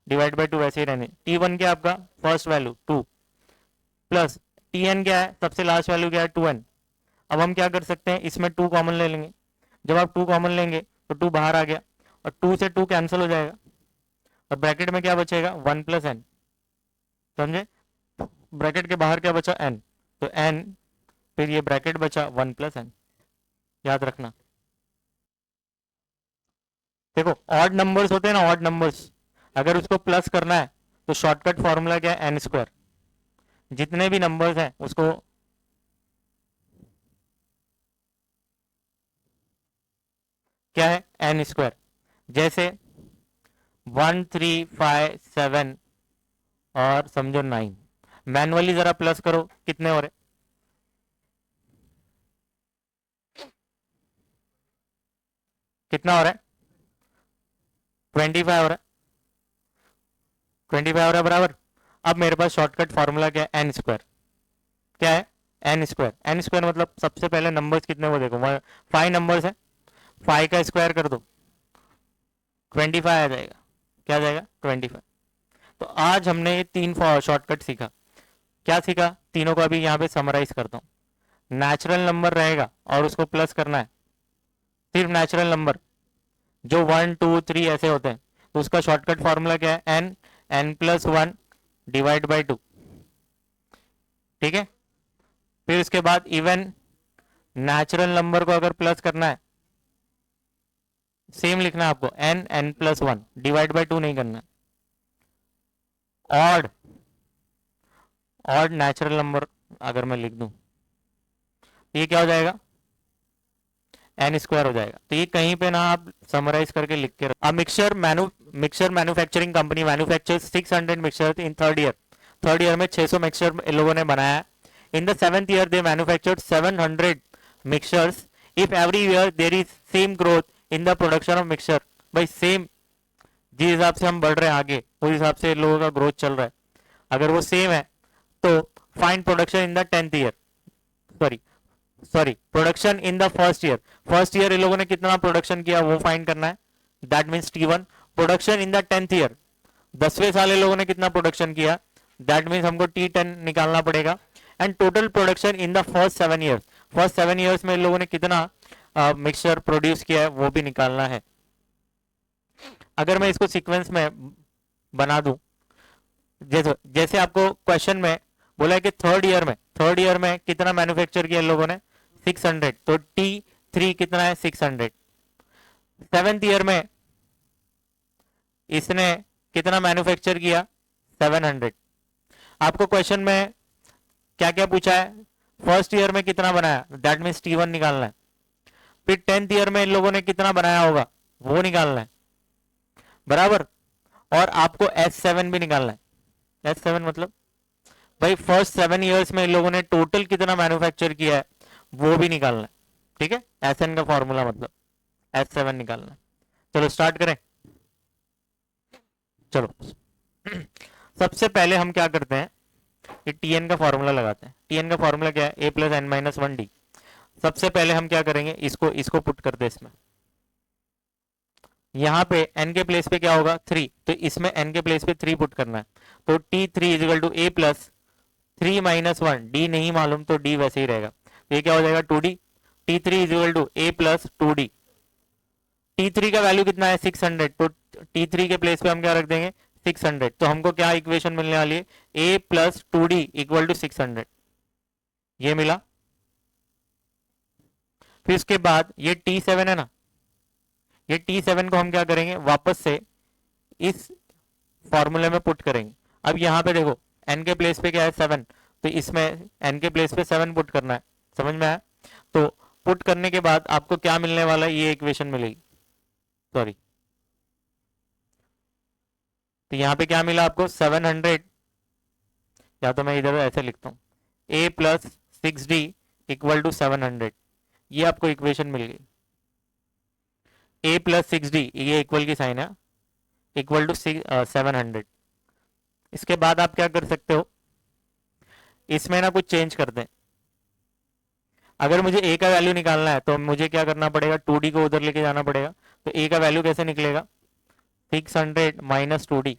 डिवाइड बाई टू वैसे ही रहने, टी वन क्या आपका first value 2, plus T N क्या है, सबसे लास्ट वैल्यू क्या है 2n। अब हम क्या कर सकते हैं, इसमें 2 कॉमन ले लेंगे। जब आप 2 कॉमन लेंगे तो 2 बाहर आ गया और 2 से 2 कैंसिल हो जाएगा और ब्रैकेट में क्या बचेगा 1 प्लस एन। समझे, ब्रैकेट के बाहर क्या बचा n, तो n फिर ये ब्रैकेट बचा 1 प्लस एन, याद रखना। देखो ऑड नंबर्स होते हैं ना, ऑड नंबर्स, अगर उसको प्लस करना है तो शॉर्टकट फॉर्मूला क्या है, एन स्क्वायर। जितने भी नंबर्स हैं उसको क्या है, एन स्क्वायर। जैसे 1 3 5 7 और समझो 9, मैनुअली जरा प्लस करो, कितने हो रहे, कितना हो रहा है 25 हो रहा है, 25 हो रहा है बराबर। अब मेरे पास शॉर्टकट फॉर्मूला क्या है, एन स्क्वायर। क्या है, एन स्क्वायर। एन स्क्वायर मतलब सबसे पहले नंबर्स कितने वो देखो, 5 नंबर्स है, 5 का स्क्वायर कर दो 25 आ जाएगा। क्या आ जाएगा 25। तो आज हमने ये 3 शॉर्टकट सीखा। क्या सीखा, तीनों को अभी यहाँ पे समराइज करता हूँ। नेचुरल नंबर रहेगा और उसको प्लस करना है, सिर्फ नेचुरल नंबर जो 1 2 3 ऐसे होते हैं, तो उसका शॉर्टकट फॉर्मूला क्या है, एन, n+1 डिवाइड बाई 2। ठीक है, फिर उसके बाद इवन नेचुरल नंबर को अगर प्लस करना है, सेम लिखना है आपको, n+1 डिवाइड बाई 2 नहीं करना। ऑड, ऑड नेचुरल नंबर अगर मैं लिख दूं ये क्या हो जाएगा, एन स्क्वायर हो जाएगा। तो ये कहीं पे ना आप समराइज करके लिख के रखो। Mixer manufacturing company manufacture 600 mixer in third year. Third year में 600 मिक्सर इन लोगों ने बनाया है। In the 7th year they manufactured 700 mixers. If every year there is same growth in the production of mixer, भाई सेम जिस हिसाब से हम बढ़ रहे हैं आगे उस हिसाब से लोगों का ग्रोथ चल रहा है, अगर वो सेम है तो find production in the 10th year, sorry sorry production in the first year. First year इन लोगों ने कितना प्रोडक्शन किया वो फाइंड करना है, that means T1। Production in the 10th year, 10वें साल इन लोगों ने कितना प्रोडक्शन किया, दैट मीन्स हमको T10 निकालना पड़ेगा। And total production in the first 7 years, first 7 years में इन लोगों ने कितना मिक्सचर प्रोड्यूस किया है वो भी निकालना है। अगर मैं इसको सीक्वेंस में बना दूं, जैसे जैसे आपको क्वेश्चन में बोला है कि थर्ड ईयर में कितना मैन्युफैक्चर किया इन लोगों ने 600, तो T3 कितना है 600। 7th ईयर में इसने कितना मैन्युफैक्चर किया 700। आपको क्वेश्चन में क्या क्या पूछा है, फर्स्ट ईयर में कितना बनाया, दैट मीन्स T1 निकालना है। फिर 10th ईयर में इन लोगों ने कितना बनाया होगा वो निकालना है बराबर, और आपको S7 भी निकालना है। S7 मतलब भाई फर्स्ट 7 ईयर्स में इन लोगों ने टोटल कितना मैन्युफैक्चर किया है वो भी निकालना है। ठीक है, SN का फॉर्मूला मतलब S7 निकालना है। चलो स्टार्ट करें। चलो सबसे पहले हम क्या करते हैं, ये Tn का फॉर्मूला लगाते हैं। Tn का फॉर्मूला क्या है, a+n-1d। सबसे पहले हम क्या करेंगे, इसको इसको पुट करते हैं इसमें। यहाँ पे n के प्लेस पे क्या होगा 3, तो इसमें n के प्लेस पे 3 पुट करना है। तो T3 is equal to a+3-1, d नहीं मालूम तो d वैसे ही रहेगा, तो ये क्या हो जाएगा 2d। T3 is equal to a+2d। T3 का वैल्यू कितना है 600, तो T3 के प्लेस पे हम क्या रख देंगे 600। तो हमको क्या इक्वेशन मिलने वाली है, a+2d इक्वल टू 600, ये मिला। फिर इसके बाद ये T7 है ना, ये T7 को हम क्या करेंगे वापस से इस फॉर्मूले में पुट करेंगे। अब यहाँ पे देखो n के प्लेस पे क्या है 7, तो इसमें n के प्लेस पे 7 पुट करना है, समझ में आया। तो पुट करने के बाद आपको क्या मिलने वाला है, ये इक्वेशन मिलेगी, सॉरी, तो यहाँ पे क्या मिला आपको 700, या तो मैं इधर ऐसे लिखता हूँ a+6d इक्वल टू 700, ये आपको इक्वेशन मिल गई। a+6d ये इक्वल की साइन है, इक्वल टू 700। इसके बाद आप क्या कर सकते हो, इसमें ना कुछ चेंज कर दें। अगर मुझे a का वैल्यू निकालना है तो मुझे क्या करना पड़ेगा, 2d को उधर लेके जाना पड़ेगा। तो a का वैल्यू कैसे निकलेगा 600 माइनस 2d।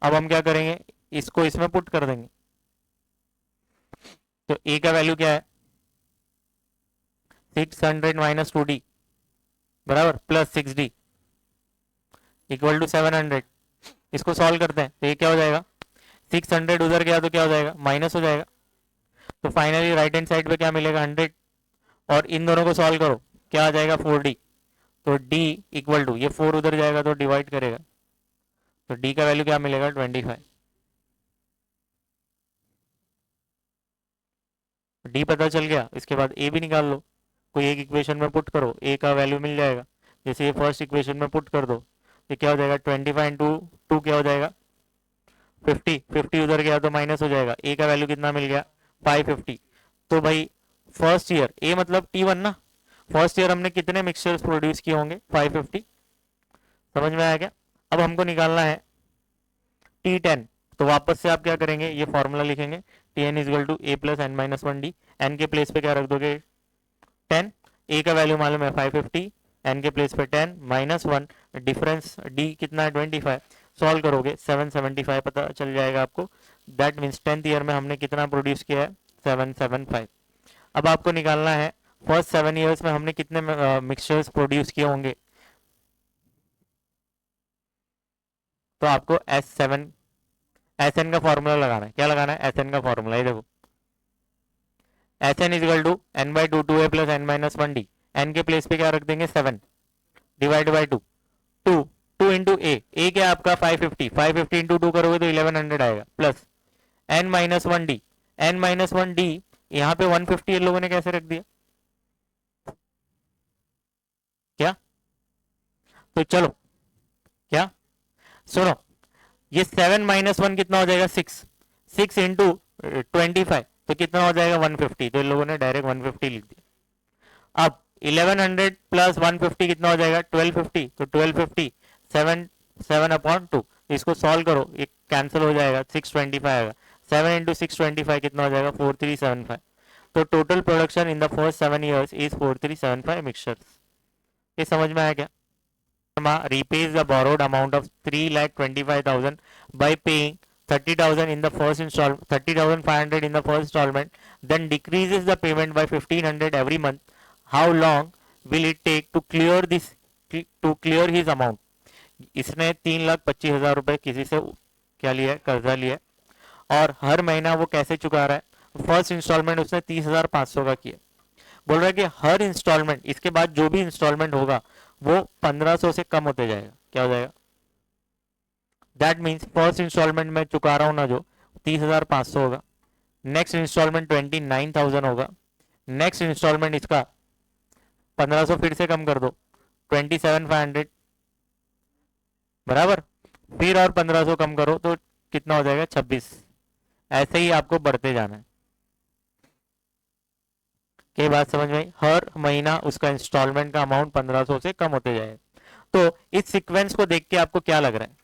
अब हम क्या करेंगे, इसको इसमें पुट कर देंगे। तो ए का वैल्यू क्या है 600 माइनस 2d बराबर प्लस 6d इक्वल टू 700। इसको सॉल्व करते हैं तो ये क्या हो जाएगा 600 उधर गया तो क्या हो जाएगा माइनस हो जाएगा। तो फाइनली राइट हैंड साइड पे क्या मिलेगा 100 और इन दोनों को सॉल्व करो क्या आ जाएगा 4d। तो d इक्वल टू ये 4 उधर जाएगा तो डिवाइड करेगा तो d का वैल्यू क्या मिलेगा 25। d पता चल गया। इसके बाद a भी निकाल लो कोई एक इक्वेशन में पुट करो a का वैल्यू मिल जाएगा। जैसे ये फर्स्ट इक्वेशन में पुट कर दो ये क्या हो जाएगा 25 इंटू 2 क्या हो जाएगा 50। 50 उधर गया तो माइनस हो जाएगा। a का वैल्यू कितना मिल गया 550। तो भाई फर्स्ट ईयर a मतलब T1 ना फर्स्ट ईयर हमने कितने मिक्सचर्स प्रोड्यूस किए होंगे 550। समझ में आया क्या। अब हमको निकालना है T10। तो वापस से आप क्या करेंगे ये फॉर्मूला लिखेंगे Tn equal to A plus N minus one D. N के प्लेस पे क्या रख दोगे 10 ए का वैल्यू मालूम है 550 एन के प्लेस पे 10 माइनस 1 डिफरेंस डी कितना है 25 सॉल्व करोगे 775 पता चल जाएगा आपको। दैट मीन्स 10th ईयर में हमने कितना प्रोड्यूस किया है 775। अब आपको निकालना है फर्स्ट 7 ईयर्स में हमने कितने मिक्सचर्स प्रोड्यूस किए होंगे। तो आपको एस एन का फॉर्मूला लगाना है। क्या लगाना है एस एन का फॉर्मूला ये देखो S N equal to N by two A plus N minus one D. N के प्लेस पे क्या रख देंगे 7 divide by two two into A क्या आपका 550 550 इंटू 2 करोगे तो 1100 आएगा plus N minus one D. N minus one D यहाँ पे 150 लोगों ने कैसे रख दिया क्या। तो चलो क्या सुनो ये 7 माइनस 1 कितना हो जाएगा 6 6 इंटू 25 तो कितना हो जाएगा 150। तो इन लोगों ने डायरेक्ट 150 लिख दिया। अब 1100 प्लस 150 कितना हो जाएगा 1250। तो 1250 7 अपॉन 2 इसको सॉल्व करो ये कैंसिल हो जाएगा 625 आएगा 7 इंटू 625 कितना हो जाएगा 4375। तो total production in the first 7 years is 4375 mixtures. ये समझ में आया क्या। Repays the borrowed amount of 3,25,000 by paying 30,000 in the first installment 30,500 in the first installment then decreases the payment by 1,500 every month. How long will it take to clear his amount। इसने 3,25,000 रुपए किसी से क्या लिया है कर्जा लिया है और हर महीना वो कैसे चुका रहा है। फर्स्ट इंस्टॉलमेंट उसने 30,500 का किया। बोल रहा है कि हर इंस्टॉलमेंट इसके बाद जो भी इंस्टॉलमेंट होगा वो 1500 से कम होते जाएगा। क्या हो जाएगा दैट मीन्स फर्स्ट इंस्टॉलमेंट में चुका रहा हूं ना जो 30,500 होगा नेक्स्ट इंस्टॉलमेंट 29,000 होगा नेक्स्ट इंस्टॉलमेंट इसका 1500 फिर से कम कर दो 27,500 बराबर फिर और 1500 कम करो तो कितना हो जाएगा 26। ऐसे ही आपको बढ़ते जाना है। क्या बात समझ में आई। हर महीना उसका इंस्टॉलमेंट का अमाउंट 1500 से कम होते जाए। तो इस सीक्वेंस को देख के आपको क्या लग रहा है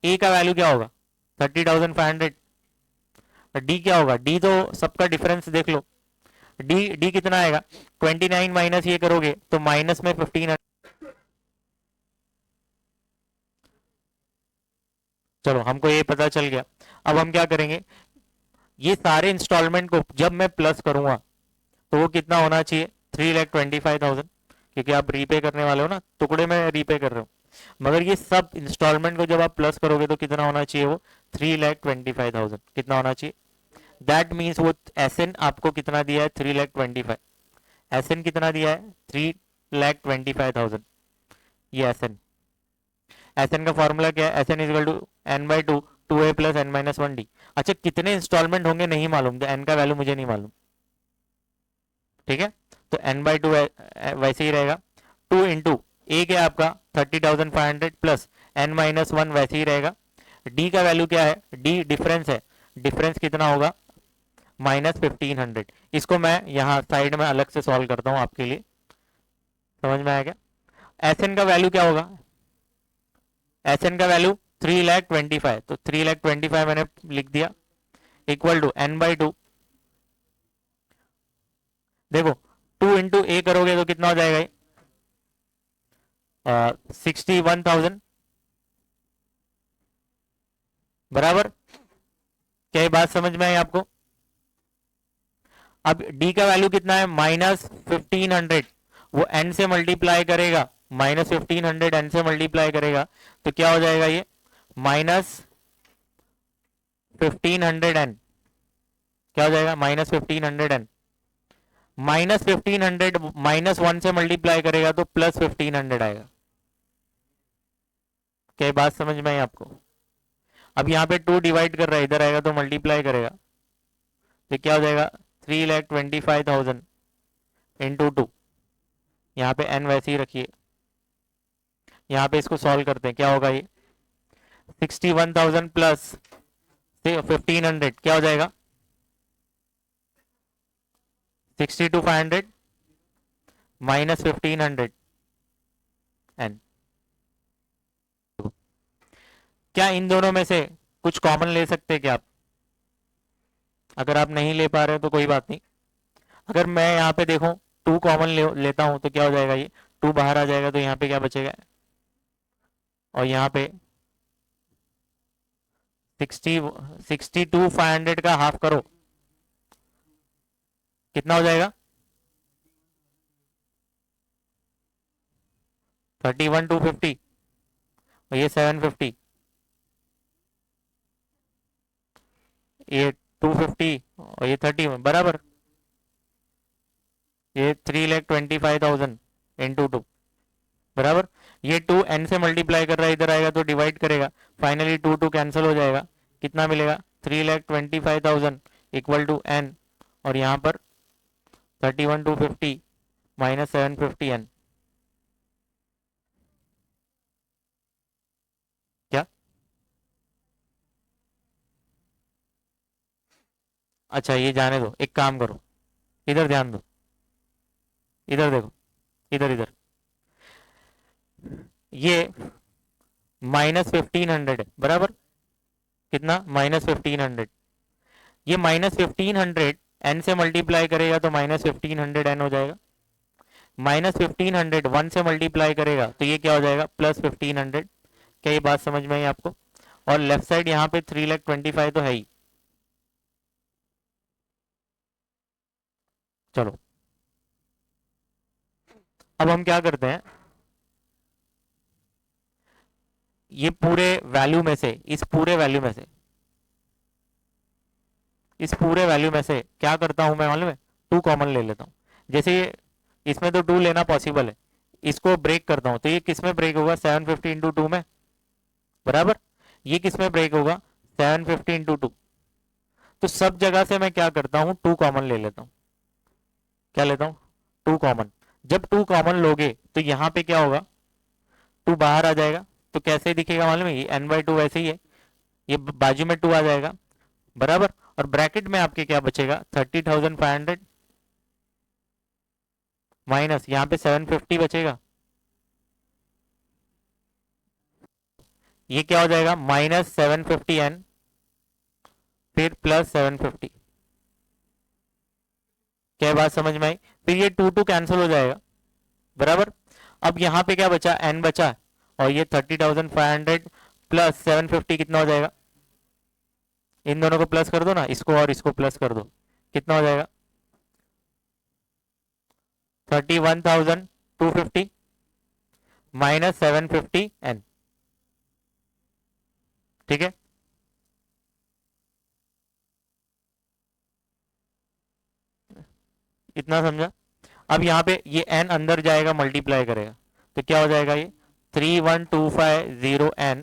ए का वैल्यू क्या होगा 30,500। डी क्या होगा डी तो सबका डिफरेंस देख लो डी कितना आएगा 29 माइनस ये करोगे तो माइनस में 1500। चलो हमको ये पता चल गया। अब हम क्या करेंगे ये सारे इंस्टॉलमेंट को जब मैं प्लस करूंगा तो वो कितना होना चाहिए 3,25,000 क्योंकि आप रीपे करने वाले हो ना टुकड़े में रीपे कर रहे हो। मगर ये सब इंस्टॉलमेंट को जब आप प्लस करोगे तो कितना होना चाहिए वो 3,25,000 कितना होना चाहिए। दैट मीन्स वो एसएन आपको कितना दिया है 3,25,000। एसएन कितना दिया है 3,25,000 ये एसएन। एसएन का फॉर्मूला क्या है SN equal to N by two A plus N minus one D. अच्छा कितने इंस्टॉलमेंट होंगे नहीं मालूम एन का वैल्यू मुझे नहीं मालूम ठीक है। तो एन बाई टू वैसे ही रहेगा 2 इंटू ए क्या आपका 30,500 प्लस एन माइनस वन वैसे ही रहेगा। डी का वैल्यू क्या है डी डिफरेंस है डिफरेंस कितना होगा माइनस 1,500। इसको मैं यहाँ साइड में अलग से सॉल्व करता हूँ आपके लिए। समझ में आया क्या। एस एन का वैल्यू क्या होगा एस एन का वैल्यू 3,25,000 तो 3,25,000 मैंने लिख दिया equal to N by two देखो 2 इंटू ए करोगे तो कितना हो जाएगा 61,000 बराबर। क्या ये बात समझ में आई आपको अब डी का वैल्यू कितना है -1500, वो एन से मल्टीप्लाई करेगा, -1500 एन से मल्टीप्लाई करेगा तो क्या हो जाएगा ये -1500 एन, क्या हो जाएगा -1500 एन, -1500 -1 से मल्टीप्लाई करेगा तो +1500 आएगा। क्या बात समझ में आई आपको? अब यहाँ पे 2 डिवाइड कर रहा है, इधर आएगा तो मल्टीप्लाई करेगा तो क्या हो जाएगा 3,25,000 इंटू 2, यहाँ पे n वैसे ही रखिए, यहाँ पे इसको सॉल्व करते हैं, क्या होगा ये 61,000 प्लस 1500 क्या हो जाएगा 62,500 -1500 n। क्या इन दोनों में से कुछ कॉमन ले सकते हैं क्या आप? अगर आप नहीं ले पा रहे हो तो कोई बात नहीं, अगर मैं यहाँ पे देखूं 2 कॉमन लेता हूं तो क्या हो जाएगा ये 2 बाहर आ जाएगा तो यहाँ पे क्या बचेगा, और यहाँ पे 62,500 का हाफ करो कितना हो जाएगा 31,250, और ये 750, ये 250 और ये 30 बराबर, ये 3,25,000 इंटू 2 बराबर, ये 2 n से मल्टीप्लाई कर रहा है, इधर आएगा तो डिवाइड करेगा, फाइनली 2 कैंसिल हो जाएगा, कितना मिलेगा 3,25,000 इक्वल टू n, और यहाँ पर 31,250 -750 n। क्या? अच्छा ये जाने दो, एक काम करो, इधर ध्यान दो, इधर देखो, इधर इधर, ये -1500 है बराबर, कितना -1500, ये -1500 n से मल्टीप्लाई करेगा तो -1500 n हो जाएगा, -1500 1 से मल्टीप्लाई करेगा तो ये क्या हो जाएगा +1500। क्या ये बात समझ में आई आपको? और लेफ्ट साइड यहाँ पे 3,25,000 तो है ही। चलो अब हम क्या करते हैं, ये पूरे वैल्यू में से, इस पूरे वैल्यू में से, इस पूरे वैल्यू में से क्या करता हूं मैं मालूम है 2 कॉमन ले लेता हूं, जैसे ये इसमें तो 2 लेना पॉसिबल है, इसको ब्रेक करता हूं तो ये किस में ब्रेक होगा 750 इंटू 2 में बराबर, ये किस में ब्रेक होगा 750 इंटू 2, तो सब जगह से मैं क्या करता हूं 2 कॉमन ले लेता हूं, क्या लेता हूं 2 कॉमन, जब 2 कॉमन लोगे तो यहाँ पे क्या होगा 2 बाहर आ जाएगा तो कैसे दिखेगा मालूम है, ये n/2 वैसे ही है, ये बाजू में 2 आ जाएगा बराबर, और ब्रैकेट में आपके क्या बचेगा 30,500 माइनस यहाँ पे 750 बचेगा, ये क्या हो जाएगा -750n फिर +750। क्या बात समझ में आई? फिर ये 2 कैंसिल हो जाएगा बराबर, अब यहाँ पे क्या बचा n बचा, और ये 30,500 प्लस 750 कितना हो जाएगा, इन दोनों को प्लस कर दो ना, इसको और इसको प्लस कर दो, कितना हो जाएगा 31,250 -750n। ठीक है, इतना समझा? अब यहाँ पे ये n अंदर जाएगा मल्टीप्लाई करेगा तो क्या हो जाएगा ये 31,250n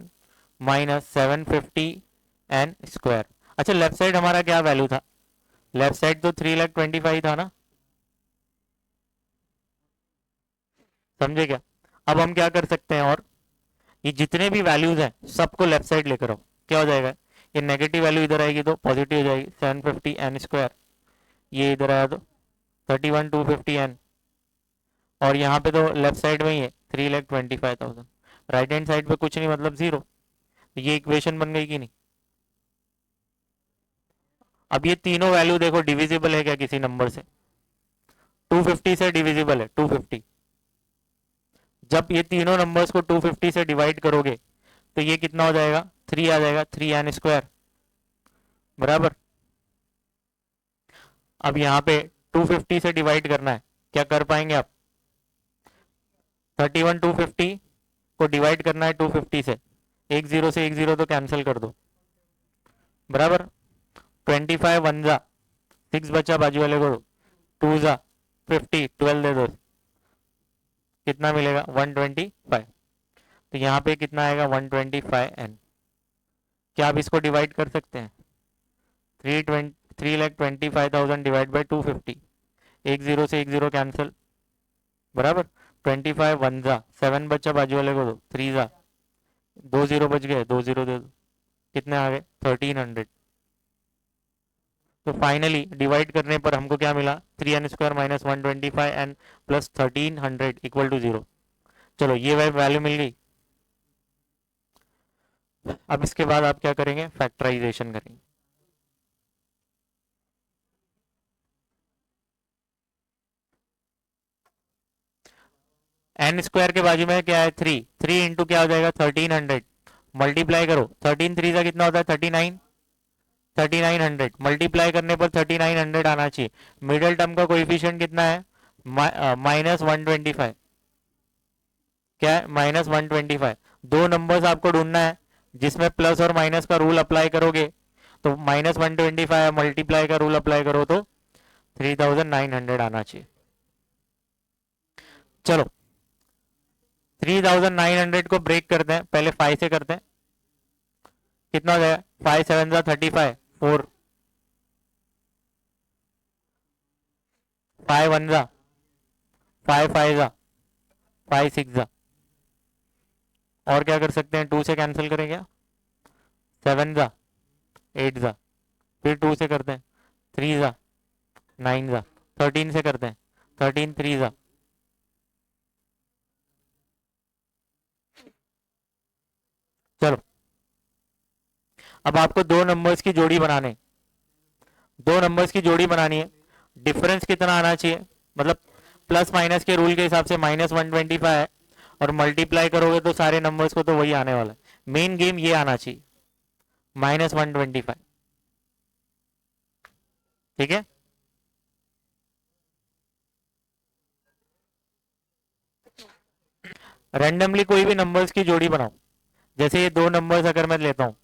-750n स्क्वायर। अच्छा लेफ्ट साइड हमारा क्या वैल्यू था, लेफ्ट साइड तो 3,25,000 था ना, समझे क्या? अब हम क्या कर सकते हैं, और ये जितने भी वैल्यूज हैं सबको लेफ्ट साइड लेकर आओ, क्या हो जाएगा ये नेगेटिव वैल्यू इधर आएगी तो पॉजिटिव हो जाएगी 750n स्क्वायर, ये इधर आया तो 31,250n, और यहाँ पे तो लेफ्ट साइड में ही है 3,25,000, राइट हैंड साइड पे कुछ नहीं मतलब 0, ये इक्वेशन बन गई कि नहीं? अब ये तीनों वैल्यू देखो डिविजिबल है क्या किसी नंबर से, 250 से डिविजिबल है 250, जब ये तीनों नंबर्स को 250 से डिवाइड करोगे तो ये कितना हो जाएगा 3 आ जाएगा 3n स्क्वायर बराबर। अब यहाँ पे 250 से डिवाइड करना है, क्या कर पाएंगे आप? 31 250 को डिवाइड करना है 250 से, एक जीरो से एक जीरो तो कैंसिल कर दो, बराबर। 25 वन जा 6 बचा बाजू वाले को, 2 जा 50, 12 दे दो, कितना मिलेगा? 125। तो यहाँ पे कितना आएगा? 125n। क्या आप इसको डिवाइड कर सकते हैं? 3,25,000 डिवाइड बाई 250, एक जीरो से एक जीरो कैंसिल, बराबर। 25 वन जा 7 बच्चा बाजू वाले को दो, 3 जा 2 जीरो बच गए, 2 जीरो दे दो, कितने आ गए? 1300। तो फाइनली डिवाइड करने पर हमको क्या मिला? 3n² minus 125n plus 1300 equal to 0। चलो ये वैल्यू मिल गई। अब इसके बाद आप क्या करेंगे? फैक्टराइजेशन करेंगे। n² के बाजू में क्या है? 3, 3 इंटू क्या हो जाएगा? 1300, मल्टीप्लाई करो, 13 3 का कितना होता है? 39, 3900 मल्टीप्लाई करने पर 3900 आना चाहिए। मिडिल टर्म का कोएफिशिएंट कितना है? -125। क्या है? -125। दो नंबर्स आपको ढूंढना है जिसमें प्लस और माइनस का रूल अप्लाई करोगे, तो -125 मल्टीप्लाई का रूल अप्लाई करो तो 3900 आना चाहिए। चलो 3900 को ब्रेक करते हैं, पहले 5 से करते हैं, कितना हो जाएगा? 5 7 जा 35, 4 5 1 जा 5 5 जा 5 6 जा, और क्या कर सकते हैं? 2 से कैंसिल करें क्या? 7 जा 8 जा, फिर 2 से करते हैं, 3 जा 9 जा, 13 से करते हैं, 13 3 जा, चलो अब आपको दो नंबर्स की जोड़ी बनाने, दो नंबर्स की जोड़ी बनानी है। डिफरेंस कितना आना चाहिए? मतलब प्लस माइनस के रूल के हिसाब से -125 है, और मल्टीप्लाई करोगे तो सारे नंबर्स को तो वही आने वाला है। मेन गेम ये आना चाहिए, -125, ठीक है। रैंडमली कोई भी नंबर्स की जोड़ी बनाओ, जैसे ये दो नंबर्स अगर मैं लेता हूँ,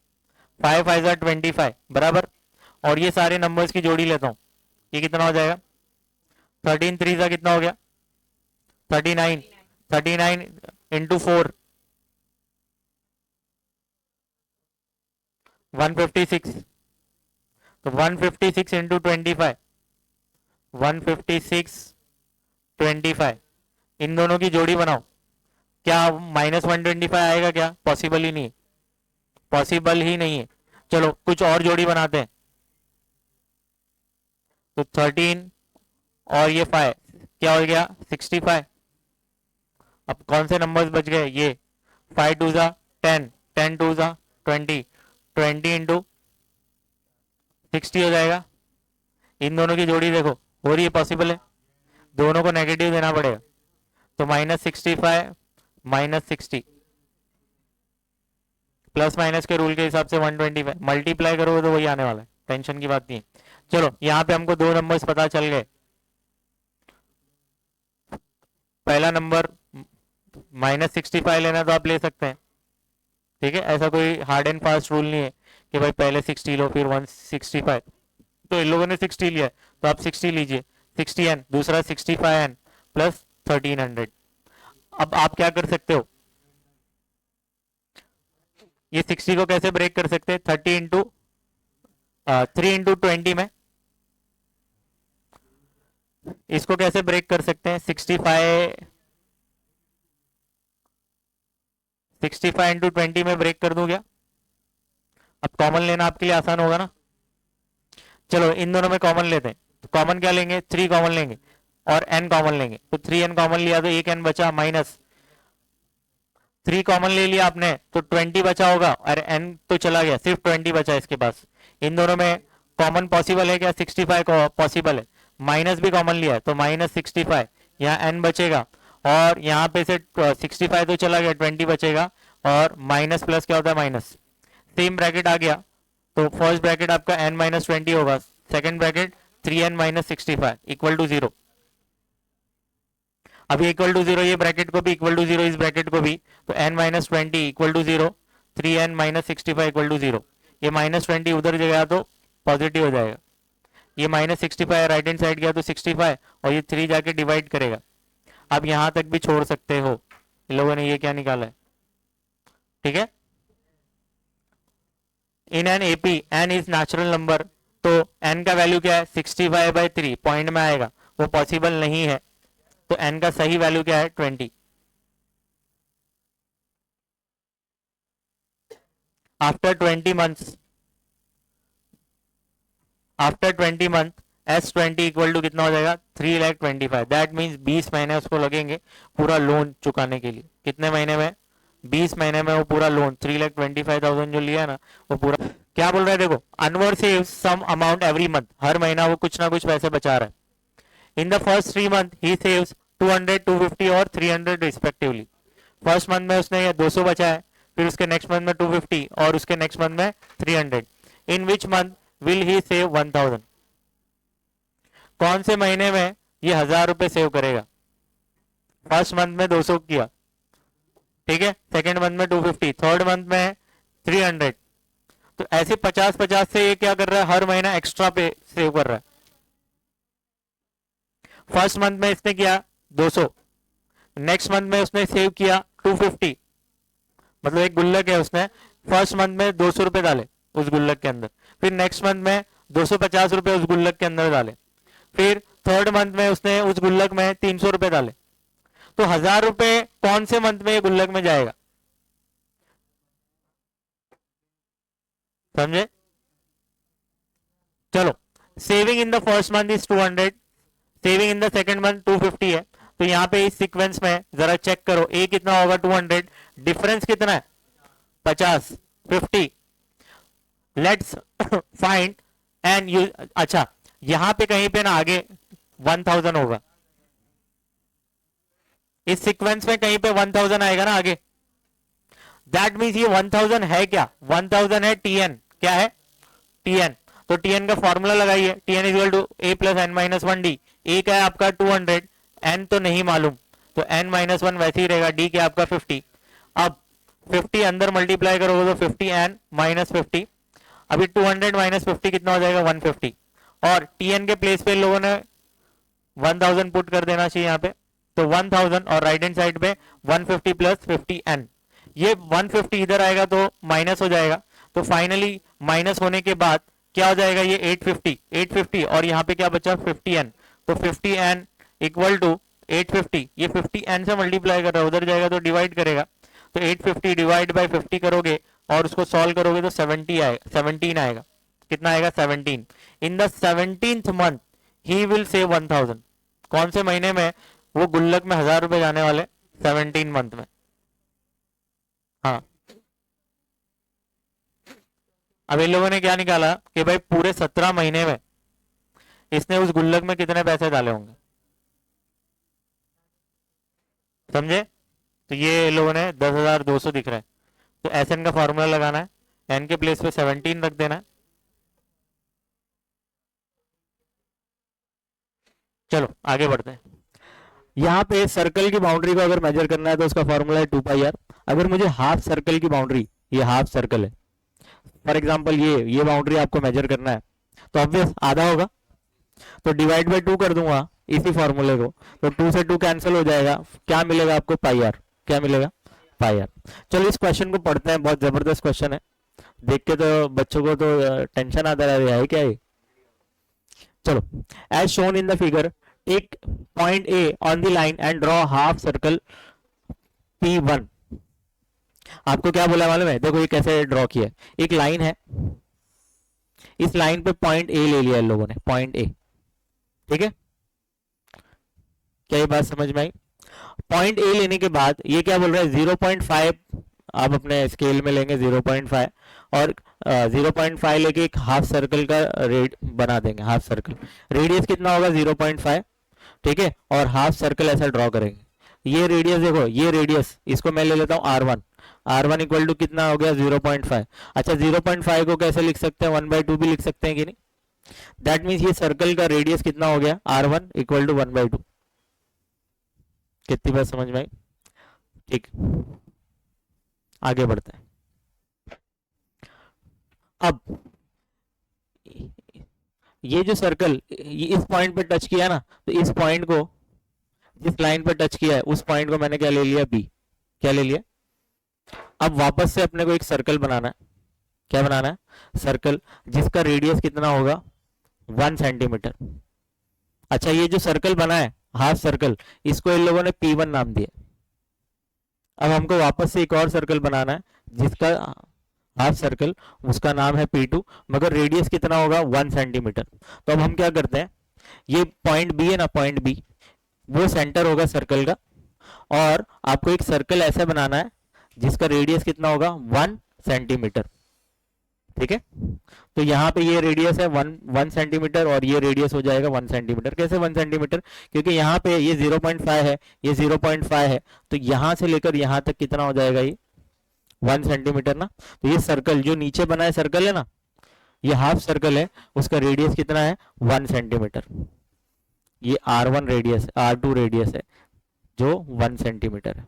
5 5 25 बराबर, और ये सारे नंबर्स की जोड़ी लेता हूँ, ये कितना हो जाएगा? 13 3 का कितना हो गया? 39, 39 इंटू 4 156, तो 156 इंटू 25, 156 25, इन दोनों की जोड़ी बनाओ। क्या -125 आएगा? क्या पॉसिबल ही नहीं है, पॉसिबल ही नहीं है। चलो कुछ और जोड़ी बनाते हैं, तो 13 और ये 5 क्या हो गया? 65। अब कौन से नंबर्स बच गए? ये 5 2 जा 10, 10 2 जा 20, 20 इंटू 60 हो जाएगा। इन दोनों की जोड़ी देखो, हो रही है? पॉसिबल है। दोनों को नेगेटिव देना पड़ेगा, तो -65 -60, प्लस माइनस के रूल के हिसाब से 125 मल्टीप्लाई करोगे तो वही आने वाला है, टेंशन की बात नहीं है। चलो यहाँ पे हमको दो नंबर्स पता चल गए। पहला नंबर -65 लेना तो आप ले सकते हैं, ठीक है। ऐसा कोई हार्ड एंड फास्ट रूल नहीं है कि भाई पहले 60 लो फिर 165। तो इन लोगों ने 60 लिया है तो आप 60 लीजिए, 60n, दूसरा 65n प्लस 1300। अब आप क्या कर सकते हो? ये 60 को कैसे ब्रेक कर सकते हैं? 30 इंटू 3 इंटू 20 में इसको कैसे ब्रेक कर सकते हैं? 65 इंटू 20 में ब्रेक कर दूं क्या? अब कॉमन लेना आपके लिए आसान होगा ना। चलो इन दोनों में कॉमन लेते हैं, तो कॉमन क्या लेंगे? 3 कॉमन लेंगे और n कॉमन लेंगे, तो 3n कॉमन लिया तो एक n बचा, माइनस 3 कॉमन ले लिया आपने तो 20 बचा होगा, और n तो चला गया, सिर्फ 20 बचा इसके पास। इन दोनों में कॉमन पॉसिबल है क्या? 65 को पॉसिबल है। माइनस भी कॉमन लिया है तो -65, यहाँ n बचेगा, और यहाँ पे से 65 तो चला गया, 20 बचेगा, और माइनस प्लस क्या होता है? माइनस। सेम ब्रैकेट आ गया, तो फर्स्ट ब्रैकेट आपका n -20 होगा, second bracket 3n minus 65 equal to 0। अभी इक्वल टू 0 ये ब्रैकेट को भी, इक्वल टू 0 इस ब्रैकेट को भी, तो n minus 20 equal to 0, 3n minus 65 equal to 0। ये माइनस 20 उधर गया तो पॉजिटिव हो जाएगा, ये माइनस 65 राइट हैंड साइड गया तो 65, और ये 3 जाके डिवाइड करेगा। अब यहां तक भी छोड़ सकते हो, इन लोगों ने ये क्या निकाला है, ठीक है। In an AP n is natural number, तो n का वैल्यू क्या है 65/3 पॉइंट में आएगा, वो पॉसिबल नहीं है, तो n का सही वैल्यू क्या है 20। After 20 months, after 20 month S20 equal to कितना हो जाएगा 3,25,000। दैट मीन्स 20 महीने उसको लगेंगे पूरा लोन चुकाने के लिए। कितने महीने में, 20 महीने में वो पूरा लोन 3,25,000 जो लिया है ना वो पूरा। क्या बोल रहा है देखो, Anwar saves some amount every month, हर महीना वो कुछ ना कुछ पैसे बचा रहा है। इन द फर्स्ट 3 मंथ ही सेव्स 200, 250 और 300 रिस्पेक्टिवली। फर्स्ट मंथ में उसने 200 बचा है, फिर उसके नेक्स्ट मंथ में 250 और उसके नेक्स्ट मंथ में 300। In which month will he save 1000? कौन से महीने में ये 1000 रुपए सेव करेगा? फर्स्ट मंथ में 200 किया, ठीक है, सेकेंड मंथ में 250, थर्ड मंथ में 300। तो ऐसे 50-50 से ये क्या कर रहा है, हर महीना एक्स्ट्रा पे सेव कर रहा है। फर्स्ट मंथ में इसने किया 200, नेक्स्ट मंथ में उसने सेव किया 250, मतलब एक गुल्लक है, उसने फर्स्ट मंथ में 200 रुपए डाले उस गुल्लक के अंदर, फिर नेक्स्ट मंथ में 250 रुपए उस गुल्लक के अंदर डाले, फिर थर्ड मंथ में उसने उस गुल्लक में 300 रुपए डाले। तो 1000 रुपए कौन से मंथ में ये गुल्लक में जाएगा, समझे? चलो, saving in the first month is 200, saving in the second month 250 है, तो यहाँ पे इस सीक्वेंस में जरा चेक करो, ए कितना होगा 200, डिफरेंस कितना है 50, 50। लेट्स फाइंड एंड यू, अच्छा यहां पे कहीं पे ना आगे 1000 होगा, इस सीक्वेंस में कहीं पे 1000 आएगा ना आगे। दैट मीन्स ये 1000 है क्या, 1000 है टीएन, क्या है टीएन। तो टीएन का फॉर्मूला लगाइए, TN equal to A plus N minus 1 D. A का है आपका 200, एन तो नहीं मालूम, तो एन माइनस 1 वैसे ही रहेगा, डी क्या आपका 50। अब 50 अंदर मल्टीप्लाई करोगे तो 50 एन माइनस 50, अभी 200 माइनस 50 कितना हो जाएगा 150, और टीएन के प्लेस पे लोगों ने 1000 पुट कर देना चाहिए यहाँ पे, तो 1000 और राइट हैंड साइड पे 150 प्लस 50 एन। ये 150 इधर आएगा तो माइनस हो जाएगा, तो फाइनली माइनस होने के बाद क्या हो जाएगा, ये 850 और यहाँ पे क्या बचा 50 एन, तो 50 एन इक्वल टू 850, ये 50 एन से मल्टीप्लाई कर रहा है, उधर जाएगा तो डिवाइड करेगा, तो 850 डिवाइड बाय 50 करोगे और उसको सॉल्व करोगे तो 17 आएगा। कितना आएगा 17। In the 17th month he will save 1000। कौन से महीने में, वो गुल्लक में 1000 रुपए जाने वाले 17 मंथ में। हाँ, अब इन लोगों ने क्या निकाला कि भाई पूरे 17 महीने में इसने उस गुल्लक में कितने पैसे डाले होंगे, समझे? तो ये लोगों ने 10,200 दिख रहा है, तो एस एन का फॉर्मूला लगाना है, एन के प्लेस पे 17 रख देना है। चलो आगे बढ़ते हैं। यहाँ पे सर्कल की बाउंड्री को अगर मेजर करना है तो उसका फॉर्मूला है 2πr। अगर मुझे हाफ सर्कल की बाउंड्री, ये हाफ सर्कल है फॉर एग्जांपल, ये बाउंड्री आपको मेजर करना है, तो ऑब्वियस आधा होगा, तो डिवाइड बाय 2 कर दूंगा इसी फॉर्मूले को, तो 2 से 2 कैंसिल हो जाएगा, क्या मिलेगा आपको πr, क्या मिलेगा πr। चलो इस क्वेश्चन को पढ़ते हैं, बहुत जबरदस्त क्वेश्चन है, देख के तो बच्चों को तो टेंशन आता है क्या ये। चलो, as shown in the figure take point A on the line and draw half circle P1। आपको क्या बोला मालूम है, देखो ये कैसे ड्रॉ किया है, एक लाइन है, इस लाइन पे पॉइंट ए ले लिया इन लोगों ने, पॉइंट ए, ठीक है, क्या ये बात समझ में आई? पॉइंट ए लेने के बाद ये क्या बोल रहा है 0.5, आप अपने स्केल में लेंगे 0.5 और 0.5 लेके एक हाफ सर्कल का रेड बना देंगे, हाफ सर्कल, रेडियस कितना होगा 0.5, ठीक है, और हाफ सर्कल ऐसा ड्रॉ करेंगे। ये रेडियस देखो, ये रेडियस, इसको मैं ले लेता हूँ R1, R1 इक्वल टू कितना हो गया 0.5। अच्छा 0.5 को कैसे लिख सकते हैं, 1/2 भी लिख सकते हैं कि नहीं, दैट मीन्स ये सर्कल का रेडियस कितना हो गया, R1 इक्वल टू 1/2। कितनी बात समझ में आई? ठीक, आगे बढ़ते हैं। अब ये जो सर्कल ये इस पॉइंट पर टच किया ना, तो इस पॉइंट को, जिस लाइन पर टच किया है उस पॉइंट को मैंने क्या ले लिया, बी। क्या ले लिया? अब वापस से अपने को एक सर्कल बनाना है। क्या बनाना है? सर्कल जिसका रेडियस कितना होगा, 1 सेंटीमीटर। अच्छा, ये जो सर्कल बना है हाफ सर्कल, इसको इन लोगों ने P1 नाम दिया। अब हमको वापस से एक और सर्कल बनाना है जिसका हाफ सर्कल, उसका नाम है P2, मगर रेडियस कितना होगा, 1 सेंटीमीटर। तो अब हम क्या करते हैं, ये पॉइंट बी है ना, पॉइंट बी वो सेंटर होगा सर्कल का, और आपको एक सर्कल ऐसा बनाना है जिसका रेडियस कितना होगा, 1 सेंटीमीटर। ठीक है, तो यहाँ पे ये रेडियस है 1 सेंटीमीटर और ये रेडियस हो जाएगा 1 सेंटीमीटर। कैसे 1 सेंटीमीटर? क्योंकि यहाँ पे ये 0.5 है, ये 0.5 है, तो यहाँ से लेकर यहाँ तक कितना हो जाएगा, ये 1 सेंटीमीटर ना। तो ये सर्कल जो नीचे बना है सर्कल है ना, ये हाफ सर्कल है, उसका रेडियस कितना है, 1 सेंटीमीटर। ये R1 रेडियस, R2 रेडियस है जो 1 सेंटीमीटर है।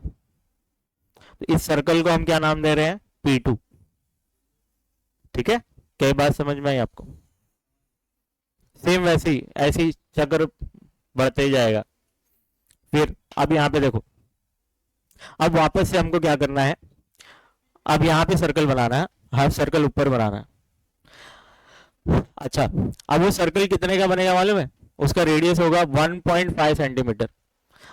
तो इस सर्कल को हम क्या नाम दे रहे हैं, P2। ठीक है, कई बात समझ में आई आपको? सेम वैसे ही ऐसी चक्र बढ़ते ही जाएगा। फिर अब यहाँ पे देखो, अब वापस से हमको क्या करना है, अब यहाँ पे सर्कल बनाना है, हाफ सर्कल ऊपर बनाना है। अच्छा, अब वो सर्कल कितने का बनेगा मालूम है? उसका रेडियस होगा 1.5 सेंटीमीटर।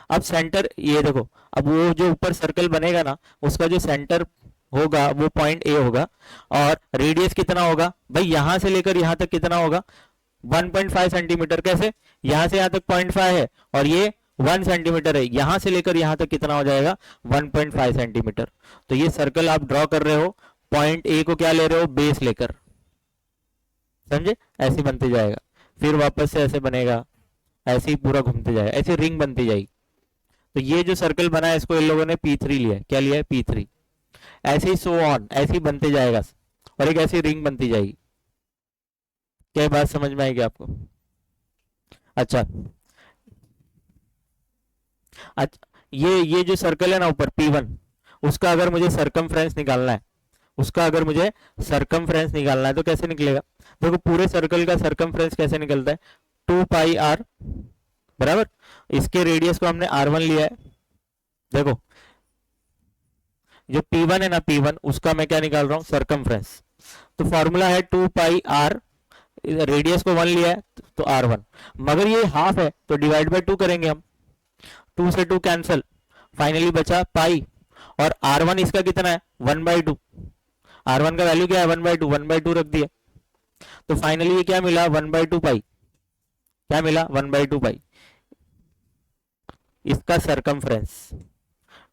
अब सेंटर, ये देखो, अब वो जो ऊपर सर्कल बनेगा ना, उसका जो सेंटर होगा वो पॉइंट ए होगा, और रेडियस कितना होगा भाई, यहां से लेकर यहां तक कितना होगा, 1.5 सेंटीमीटर। कैसे? यहां से यहां तक 0.5 है और ये 1 सेंटीमीटर है, यहां से लेकर यहां तक कितना हो जाएगा, 1.5 सेंटीमीटर। तो ये सर्कल आप ड्रॉ कर रहे हो, पॉइंट ए को क्या ले रहे हो, बेस लेकर। समझे? ऐसे बनते जाएगा, फिर वापस से ऐसे बनेगा, ऐसे ही पूरा घूमते जाएगा, ऐसे रिंग बनती जाएगी। तो ये जो सर्कल बना है इसको इन लोगों ने P3 लिया है। क्या लिया है? P3। ऐसे ही सो ऑन, ऐसे ही बनते जाएगा और एक ऐसी रिंग बनती जाएगी। क्या बात समझ में आएगी आपको? अच्छा, ये जो सर्कल है ना ऊपर P1, उसका अगर मुझे सरकमफ्रेंस निकालना है, उसका अगर मुझे सरकमफ्रेंस निकालना है तो कैसे निकलेगा? देखो, पूरे सर्कल का सरकमफ्रेंस कैसे निकलता है, 2πr बराबर, इसके रेडियस को हमने R1 लिया है। देखो, जो P1 है ना, P1 उसका मैं क्या निकाल रहा हूं, सरकमफ्रेंस। तो फॉर्मूला है 2πr, रेडियस को 1 लिया है तो R1, मगर ये हाफ है तो डिवाइड बाय 2 करेंगे हम, 2 से 2 कैंसिल, फाइनली बचा पाई, और R1 इसका कितना है, 1/2। R1 का वैल्यू क्या है, 1/2, 1/2 रख दिया, तो फाइनली ये क्या मिला, 1/2 पाई। क्या मिला, 1/2 पाई, इसका सरकमफ्रेंस।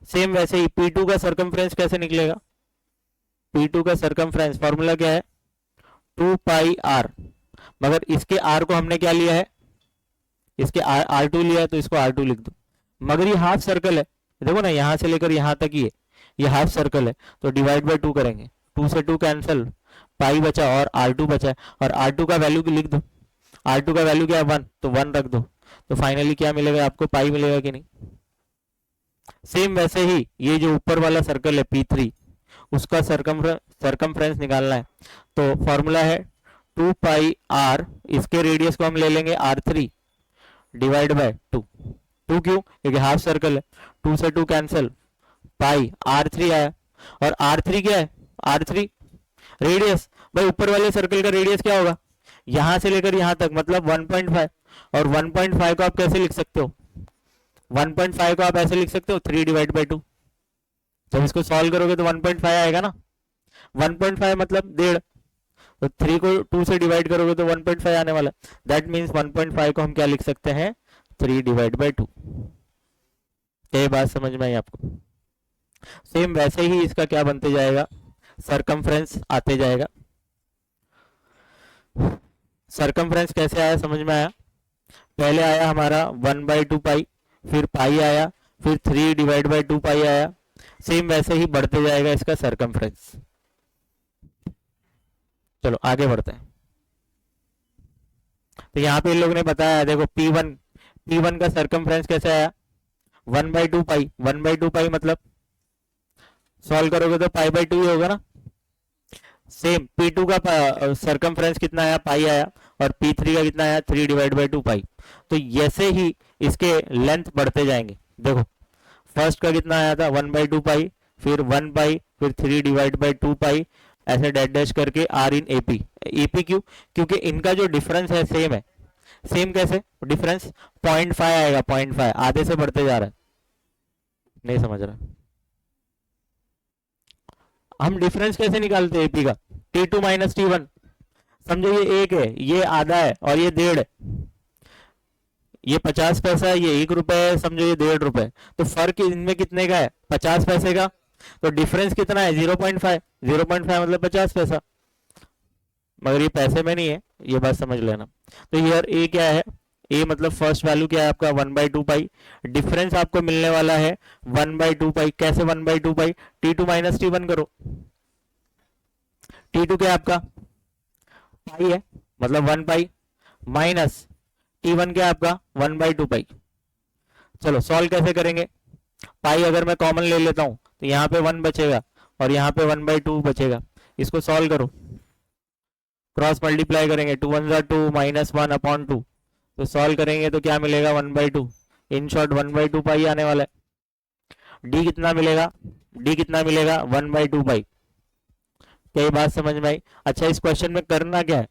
सेम वैसे ही P2 का सरकमफ्रेंस कैसे निकलेगा, P2 का सरकमफ्रेंस फॉर्मूला क्या है, 2πr, मगर इसके R को हमने क्या लिया है, इसके R2 लिया है, तो इसको R2 लिख दो। मगर ये हाफ सर्कल है, देखो ना, यहां से लेकर यहां तक ये हाफ सर्कल है, तो डिवाइड बाय 2 करेंगे, 2 से 2 कैंसिल, पाई बचा और R2 बचा, और R2 का वैल्यू लिख दो। R2 का वैल्यू क्या है, 1, तो 1 रख दो, तो फाइनली क्या मिलेगा आपको, पाई मिलेगा कि नहीं? सेम वैसे ही ये जो ऊपर वाला सर्कल है P3, उसका सरकमफ्रेंस निकालना है, तो फॉर्मूला है 2πr, इसके रेडियस को हम ले लेंगे R3 डिवाइड बाय 2। 2 क्यों? क्योंकि हाफ सर्कल है, 2 से 2 कैंसिल, पाई, R3 आया, और R3 क्या है, R3 रेडियस। भाई ऊपर वाले सर्कल का रेडियस क्या होगा, यहां से लेकर यहां तक, मतलब 1.5, और 1.5 को आप कैसे लिख सकते हो, 1.5 को आप ऐसे लिख सकते हो, 3 डिवाइड बाई 2। जब इसको सॉल्व करोगे तो 1.5 आएगा ना, 1.5 मतलब 1.5, तो 3 को 2 से डिवाइड करोगे तो 1.5 आने वाला। दैट मीन्स 1.5 को हम क्या लिख सकते हैं, 3 डिवाइड बाई 2। ये बात समझ में आई आपको? सेम वैसे ही इसका क्या बनते जाएगा, सरकमफ्रेंस आते जाएगा। सरकमफ्रेंस कैसे आया, समझ में आया? पहले आया हमारा 1/2 पाई, फिर पाई आया, फिर 3 डिवाइड बाई 2 पाई आया। सेम वैसे ही बढ़ते जाएगा इसका सरकमफ्रेंस। चलो आगे बढ़ते हैं। तो यहाँ पे इन लोगों ने बताया, देखो P1 का सरकमफ्रेंस कैसे आया, 1/2 पाई, 1/2 पाई मतलब सॉल्व करोगे तो पाई/2 ही होगा ना। सेम P2 का सरकमफ्रेंस कितना आया, पाई आया, और P3 का कितना आया, 3/2 पाई। तो ऐसे ही इसके लेंथ बढ़ते जाएंगे। देखो फर्स्ट का कितना आया था, 1/2 पाई, फिर 1 पाई, फिर 3/2 पाई, ऐसे डैश डैश करके आर इन एपी। एपी क्यों, क्योंकि इनका जो डिफरेंस है सेम है। सेम कैसे डिफरेंस, 0.5 आएगा, 0.5 आधे से बढ़ते जा रहा है, नहीं समझ रहा। हम डिफरेंस कैसे निकालते हैं एपी का, T2 माइनस T1। समझो ये 1 है, ये आधा है, और ये 1.5 है। ये 50 पैसा है, ये 1 रुपए है, समझो ये 1.5 रुपए। तो फर्क इनमें कितने का है, 50 पैसे का। तो डिफरेंस कितना है, 0.5। 0.5 मतलब 50 पैसा, मगर ये पैसे में नहीं है, ये बात समझ लेना। तो यार ए क्या है, ए मतलब फर्स्ट वैल्यू क्या है आपका, 1/2 पाई। डिफरेंस आपको मिलने वाला है 1/2 पाई। कैसे 1/2 पाई, T2 माइनस T1 करो। T2 क्या है आपका, पाई है, मतलब 1 पाई, माइनस T1 क्या है आपका, 1/2 पाई। चलो सॉल्व कैसे करेंगे, पाई अगर मैं कॉमन ले लेता हूं तो यहाँ पे 1 बचेगा, और यहाँ पे 1/2 बचेगा। इसको सॉल्व करो, क्रॉस मल्टीप्लाई करेंगे, 2 1 2 -1/2। तो सॉल्व करेंगे तो क्या मिलेगा, 1/2। इन शॉर्ट 1/2 पाई आने वाला है। डी कितना मिलेगा, डी कितना मिलेगा, 1/2 पाई। क्या ये बात समझ में आई। अच्छा इस क्वेश्चन में करना क्या है,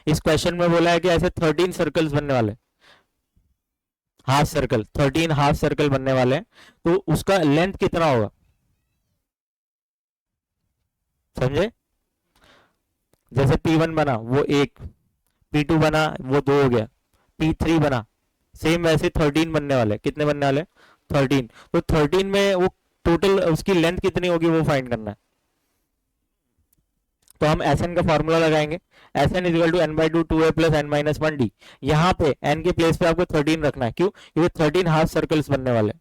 इस क्वेश्चन में बोला है कि ऐसे 13 सर्कल्स बनने वाले, हाफ सर्कल, 13 हाफ सर्कल बनने वाले हैं। तो उसका लेंथ कितना होगा, समझे। जैसे P1 बना वो 1, P2 बना वो 2 हो गया, P3 बना, सेम वैसे 13 बनने वाले। कितने बनने वाले, 13। तो 13 में वो टोटल उसकी लेंथ कितनी होगी वो फाइंड करना है। तो हम Sn का फॉर्मूला लगाएंगे, Sn is equal to n/2 2a plus n-1d। यहाँ पे n के प्लेस पे आपको 13 रखना है, क्यों, क्योंकि 13 हाफ सर्कल्स बनने वाले।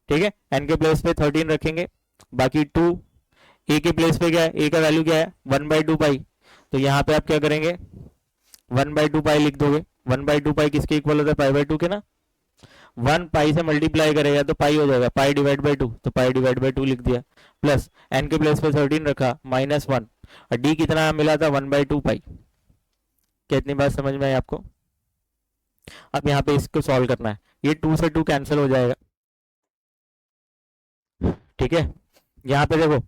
ठीक है, n के प्लेस पे 13 रखेंगे, बाकी 2, a के प्लेस पे क्या है, a का वैल्यू क्या है, 1/2 पाई। तो यहाँ पे आप क्या करेंगे, 1/2 पाई लिख दोगे। 1/2 पाई किसके इक्वल होता है, पाई/2 के ना। 1 पाई से मल्टीप्लाई करेगा तो पाई हो जाएगा, पाई/2, तो पाई/2 लिख दिया, प्लस n के प्लेस पे 13 रखा, -1, और d कितना मिला था, 1/2 पाई। कितनी बात समझ में आई आपको। अब यहाँ पे इसको सॉल्व करना है, ये 2 से 2 कैंसिल हो जाएगा। ठीक है, यहाँ पे देखो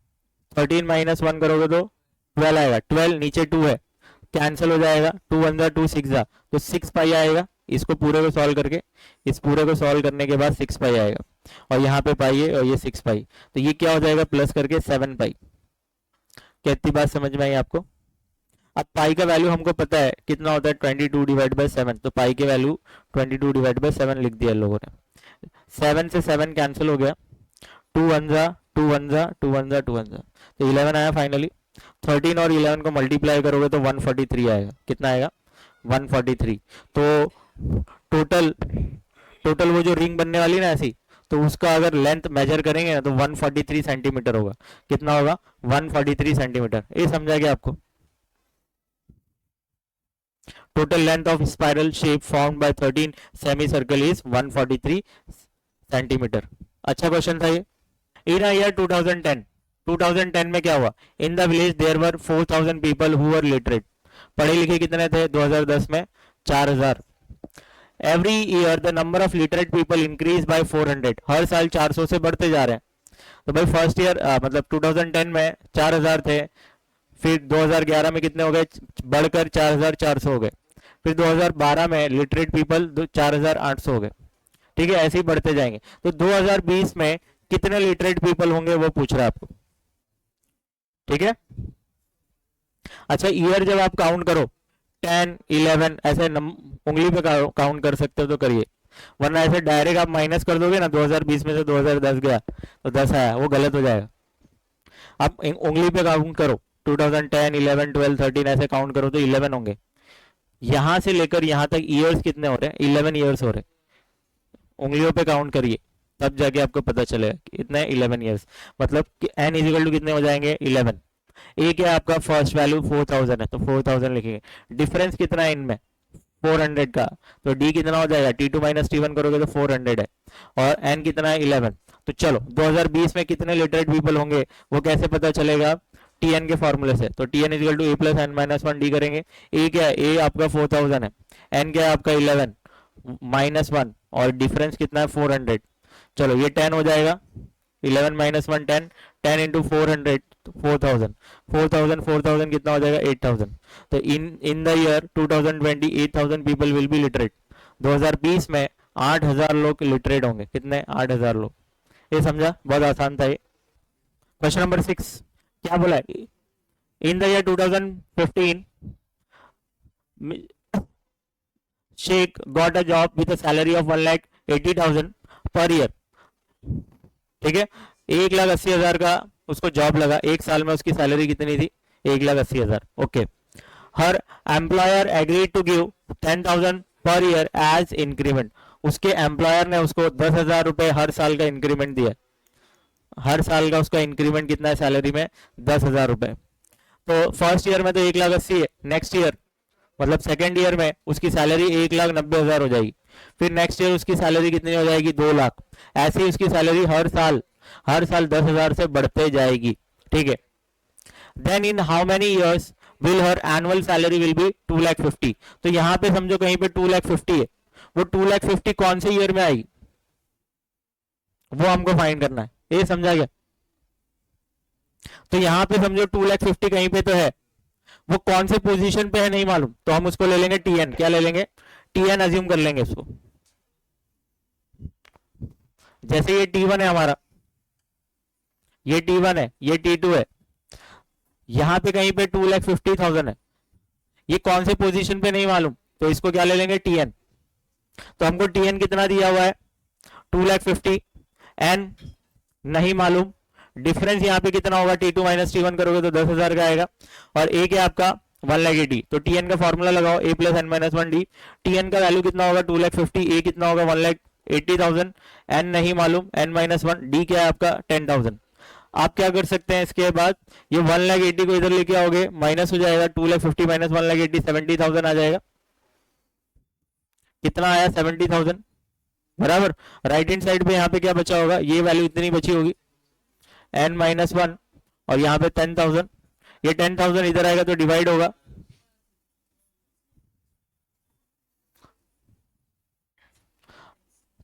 13 -1 करोगे तो 12 आएगा, 12 नीचे 2 है, कैंसिल हो जाएगा, 2 1 2 6 तो 6 पाई आएगा। इसको पूरे को सॉल्व करके, इस पूरे को सॉल्व करने के बाद 6 पाई आएगा, और यहाँ पे पाई है और ये 6 पाई, तो ये क्या हो जाएगा, प्लस करके 7 पाई। कितनी बात समझ में आई आपको। अब पाई का वैल्यू हमको पता है कितना होता है, 22/7। तो पाई के वैल्यू 22/7 लिख दिया लोगों ने। 7 से 7 कैंसिल हो गया, 2 1 2 1 2 1 2 1 तो 11 आया फाइनली। 13 और 11 को मल्टीप्लाई करोगे तो 143 आएगा। कितना आएगा, 143। तो टोटल टोटल वो जो रिंग बनने वाली ना ऐसी, तो उसका अगर लेंथ मेजर करेंगे ना तो 143 सेंटीमीटर होगा। कितना होगा, 143 सेंटीमीटर। ये समझा गया आपको। Total length of spiral shape formed by 13 semi circle is 143 centimetre. अच्छा क्वेश्चन था ये। इन ईयर 2010 में क्या हुआ, in the village there were 4000 people who were literate. पढ़े लिखे कितने थे 2010 में, 4000। Every year the number of literate people increase by 400। हर साल 400 से बढ़ते जा रहे हैं। तो भाई फर्स्ट ईयर मतलब 2010 में 4000 थे, फिर 2011 में कितने हो गए, बढ़कर 4400 हो गए, फिर 2012 में लिटरेट पीपल 4800 हो गए। ठीक है, ऐसे ही बढ़ते जाएंगे। तो 2020 में कितने लिटरेट पीपल होंगे वो पूछ रहा है आपको। ठीक है, अच्छा ईयर जब आप काउंट करो 10 11 ऐसे उंगली पे काउंट कर सकते हो तो करिए, वरना ऐसे डायरेक्ट आप माइनस कर दोगे ना, 2020 में से 2010 गया तो 10 आया, वो गलत हो जाएगा। आप उंगली पे काउंट करो, 2010 11 12 13 ऐसे काउंट करो तो 11 होंगे। यहां से लेकर यहां तक ईयर्स कितने हो रहे हैं, 11 ईयर्स हो रहे हैं। उंगलियों पे काउंट करिए तब जाके आपको पता चलेगा कि इतने 11 ईयर्स, मतलब कि n इजिकल टू कितने हो जाएंगे, 11। एक है आपका फर्स्ट वैल्यू 4000 है तो 4000 लिखेंगे। डिफरेंस कितना है इनमें 400 का, तो डी कितना हो जाएगा T2 माइनस T1 करोगे तो 400 है, और एन कितना है 11। तो चलो 2020 में कितने लिटरेट पीपल होंगे वो कैसे पता चलेगा, टीएन के फॉर्मूले से। तो Tn is equal to A plus N minus one d करेंगे। ए क्या है, ए आपका 4000 है, एन क्या है आपका 11 माइनस वन, और डिफरेंस कितना है 400। चलो ये 10 हो जाएगा, 11 माइनस वन 10, 10 इंटू 400 4000, 4000 कितना हो जाएगा 8000। तो इन the year 2020 8000 people will be literate. 2020 में 8000 लोग लिटरेट होंगे, कितने 8000 लोग। ये समझा, बहुत आसान था ये। क्वेश्चन नंबर 6 क्या बोला है, in the year 2015 Sheikh got a job with a salary of 1,80,000 per year. ठीक है, 1,80,000 का उसको जॉब लगा, एक साल में उसकी सैलरी कितनी थी 1,80,000। Okay, her employer agree to give 10,000 per year as increment. उसके एम्प्लॉयर ने उसको 10,000 रुपए हर साल का इंक्रीमेंट दिया। हर साल का उसका इंक्रीमेंट कितना है सैलरी में 10,000 रुपए। तो फर्स्ट ईयर में तो 1,80,000 है, नेक्स्ट ईयर मतलब सेकेंड ईयर में उसकी सैलरी 1,90,000 हो जाएगी। फिर नेक्स्ट ईयर उसकी सैलरी कितनी हो जाएगी 2 लाख। ऐसे ही उसकी सैलरी हर साल 10,000 से बढ़ते जाएगी। ठीक है, then in how many years will her annual salary will be 2,50,000। तो यहाँ पे समझो कहीं पे 2,50,000 है, वो 2,50,000 कौन से ईयर में आएगी वो हमको फाइंड करना है। ये समझा गया। तो यहाँ पे समझो 2,50,000 कहीं पे तो है, वो कौन से पोजीशन पे है नहीं मालूम, तो हम उसको ले लेंगे टीएन। क्या ले लेंगे, टीएन अज्यूम कर लेंगे उसको। जैसे ये T1 है हमारा, ये T1 है, ये T2 है, यहां पे कहीं पे 2,50,000 है, ये कौन से पोजीशन पे नहीं मालूम, तो इसको क्या ले लेंगे टीएन। तो हमको टीएन कितना दिया हुआ है 2,50,000, एन नहीं मालूम, डिफरेंस यहाँ पे कितना होगा T2 माइनस T1 करोगे तो 10,000 का आएगा, और ए क्या आपका 1,80,000। तो टीएन का फॉर्मूला लगाओ A plus N minus one D. TN का वैल्यू कितना होगा 2,50,000, ए कितना होगा 1,80,000, एन नहीं मालूम एन माइनस वन, डी क्या है आपका 10,000। आप क्या कर सकते हैं इसके बाद, ये 1,80,000 को इधर लेके आओगे, माइनस हो जाएगा 2,50,000 माइनस 1,80,000 70,000 आ जाएगा। कितना आया 70,000 बराबर। राइट हैंड साइड पे यहाँ पे क्या बचा होगा, ये वैल्यू इतनी बची होगी एन माइनस वन, और यहाँ पे 10,000, ये 10,000 इधर आएगा तो डिवाइड होगा,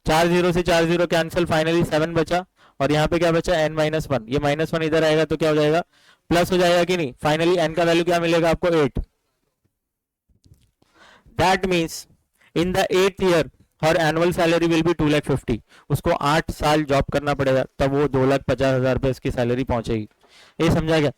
चार जीरो से 4 जीरो कैंसिल, फाइनली 7 बचा, और यहाँ पे क्या बचा एन माइनस वन, ये माइनस वन इधर आएगा तो क्या हो जाएगा प्लस हो जाएगा कि नहीं। फाइनली एन का वैल्यू क्या मिलेगा आपको 8। That means in the 8th year her annual salary will be 2,50,000। उसको 8 साल जॉब करना पड़ेगा तब वो 2,50,000 पे इसकी सैलरी पहुंचेगी। ये समझा गया।